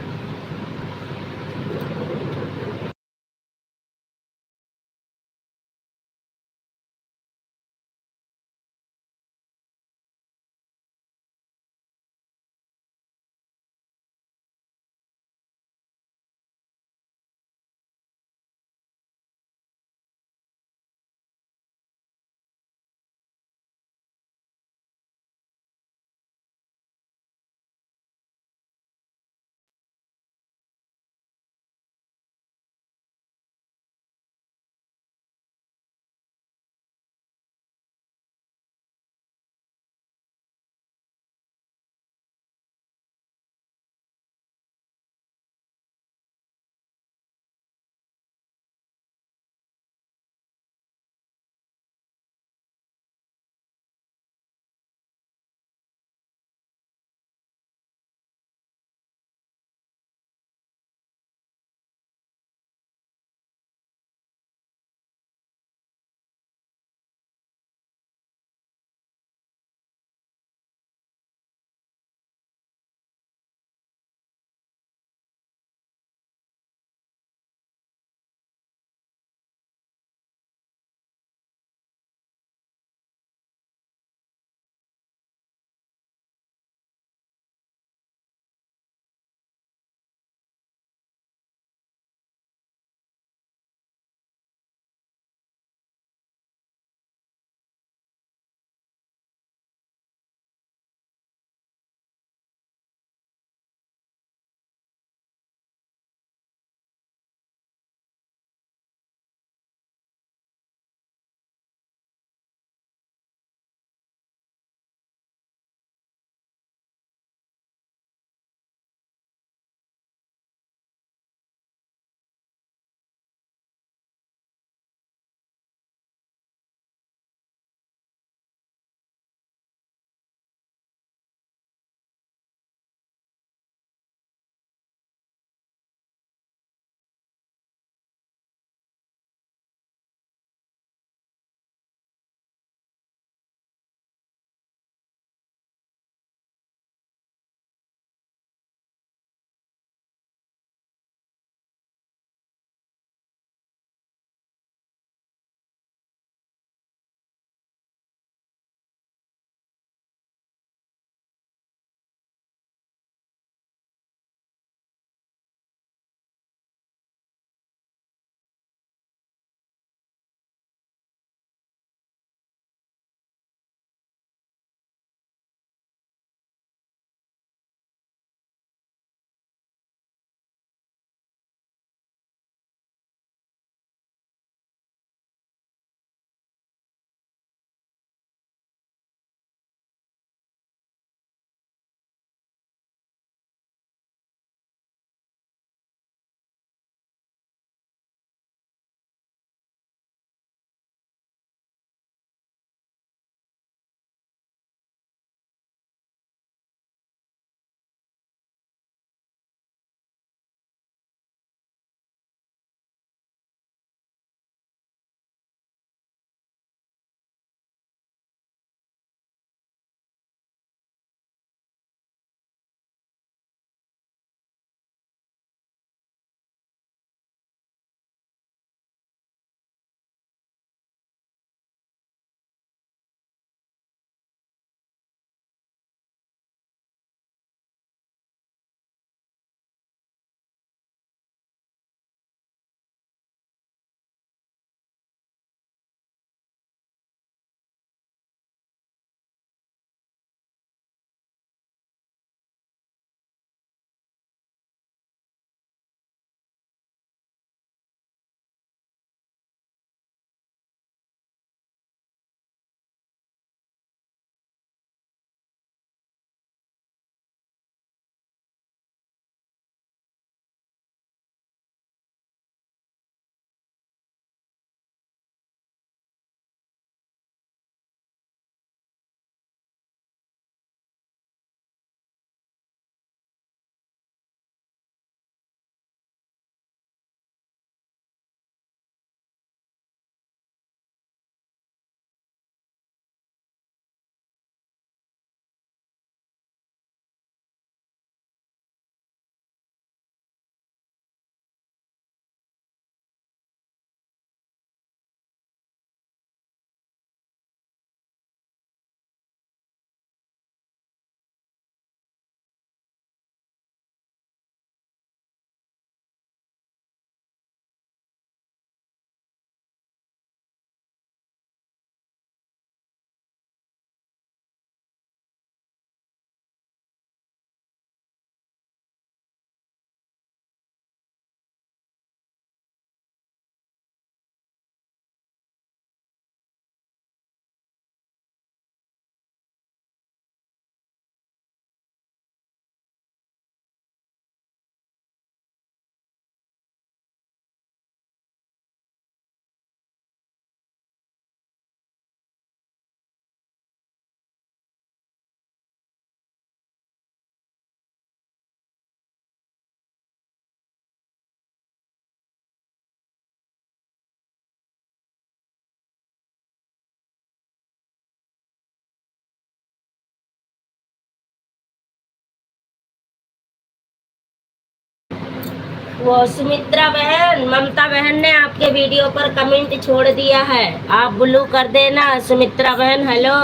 वो सुमित्रा बहन, ममता बहन ने आपके वीडियो पर कमेंट छोड़ दिया है, आप ब्लू कर देना। सुमित्रा बहन हेलो,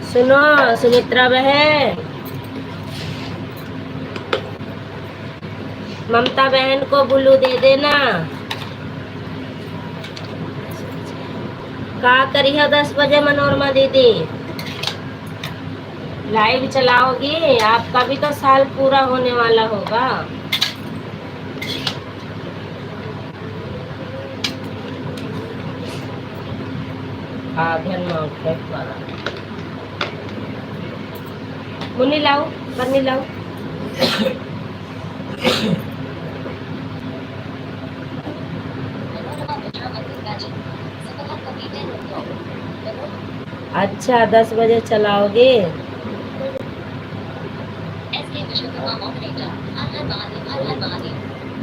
सुनो सुमित्रा बहन, ममता बहन को ब्लू दे देना। क्या करी है 10 बजे मनोरमा दीदी? लाइव चलाओगी? आपका भी तो साल पूरा होने वाला होगा। मुन्नी लाओ, पन्नी लाओ। अच्छा 10 बजे चलाओगे?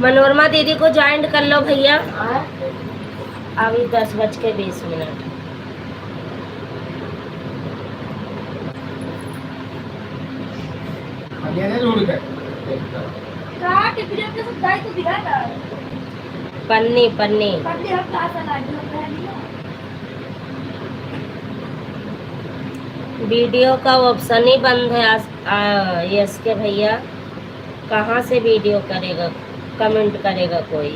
मनोरमा दीदी को ज्वाइन कर लो भैया। अभी 10:20। पन्नी पन्नी वीडियो का ऑप्शन ही बंद है। यस के भैया, कहाँ से वीडियो करेगा, कमेंट करेगा कोई?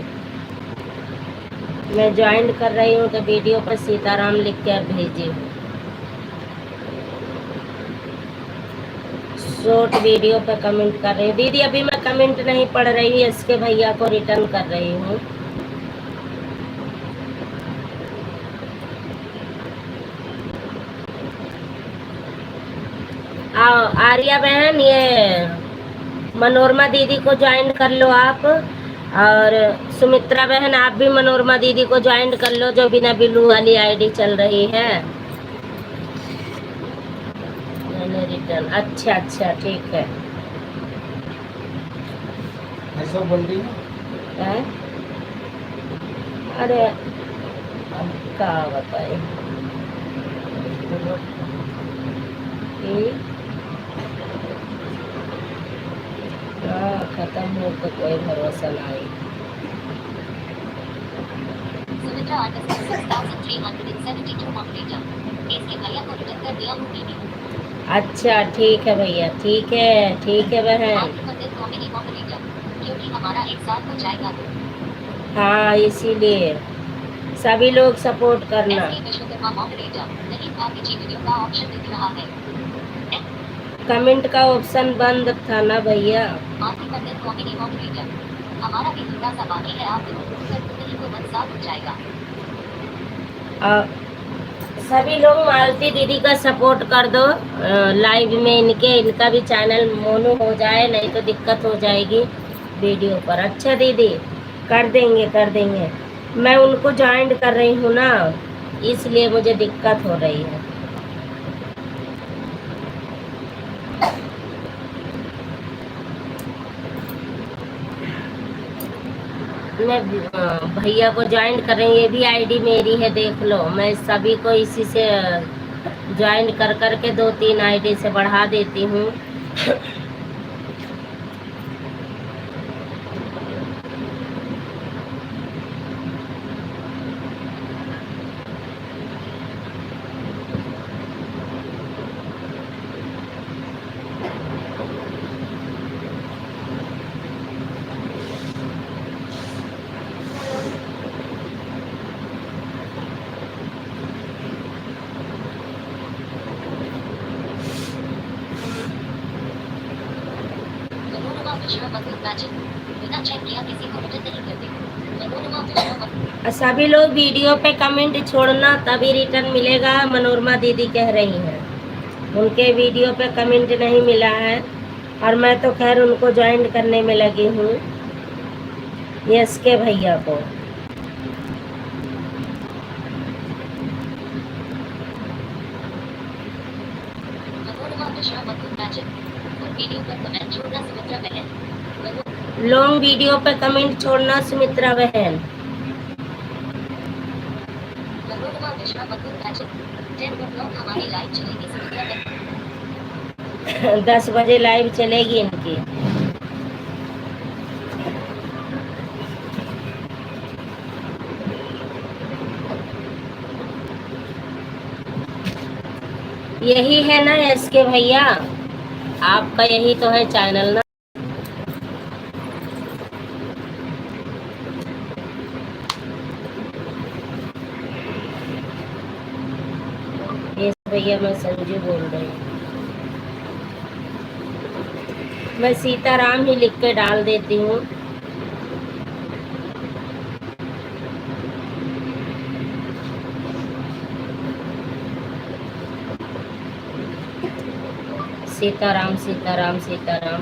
मैं ज्वाइन कर रही हूँ तो वीडियो पर सीताराम लिख कर भेजी हूँ। शॉर्ट वीडियो पे कमेंट कर रही हूँ दीदी। अभी मैं कमेंट नहीं पढ़ रही, इसके भैया को रिटर्न कर रही हूँ। आओ आर्या बहन, ये मनोरमा दीदी को ज्वाइन कर लो आप, और सुमित्रा बहन आप भी मनोरमा दीदी को ज्वाइन कर लो, जो बिना बिल्लू वाली आईडी चल रही है। मैंने रिटर्न, अच्छा अच्छा ठीक है। ऐसा बोल रही है? अरे क्या बताए, खत्म हो तो कोई भरोसा नहीं। अच्छा ठीक है भैया, ठीक है बहन। क्योंकि हमारा एक साथ हो जाएगा। हाँ इसीलिए सभी लोग सपोर्ट करना। कमेंट का ऑप्शन बंद था ना भैया। हमारा भी थोड़ा सा बाकी है, आप हो जाएगा। सभी लोग मालती दीदी का सपोर्ट कर दो लाइव में, इनका भी चैनल मोनू हो जाए, नहीं तो दिक्कत हो जाएगी वीडियो पर। अच्छा दीदी कर देंगे। मैं उनको ज्वाइन कर रही हूँ ना, इसलिए मुझे दिक्कत हो रही है। मैं भैया को ज्वाइन कर रही हूँ, ये भी आईडी मेरी है, देख लो। मैं सभी को इसी से ज्वाइन कर करके 2-3 आईडी से बढ़ा देती हूँ। सभी लोग वीडियो पे कमेंट छोड़ना, तभी रिटर्न मिलेगा। मनोरमा दीदी कह रही हैं उनके वीडियो पे कमेंट नहीं मिला है, और मैं तो खैर उनको ज्वाइन करने में लगी हूँ, यस के भैया को। लॉन्ग वीडियो पे कमेंट छोड़ना सुमित्रा बहन। 10 बजे लाइव चलेगी इनकी। यही है ना एस के भैया, आपका यही तो है चैनल ना। एस भैया, मैं संजू बोल रही हूँ। मैं सीताराम ही लिख के डाल देती हूँ। सीताराम सीताराम सीताराम।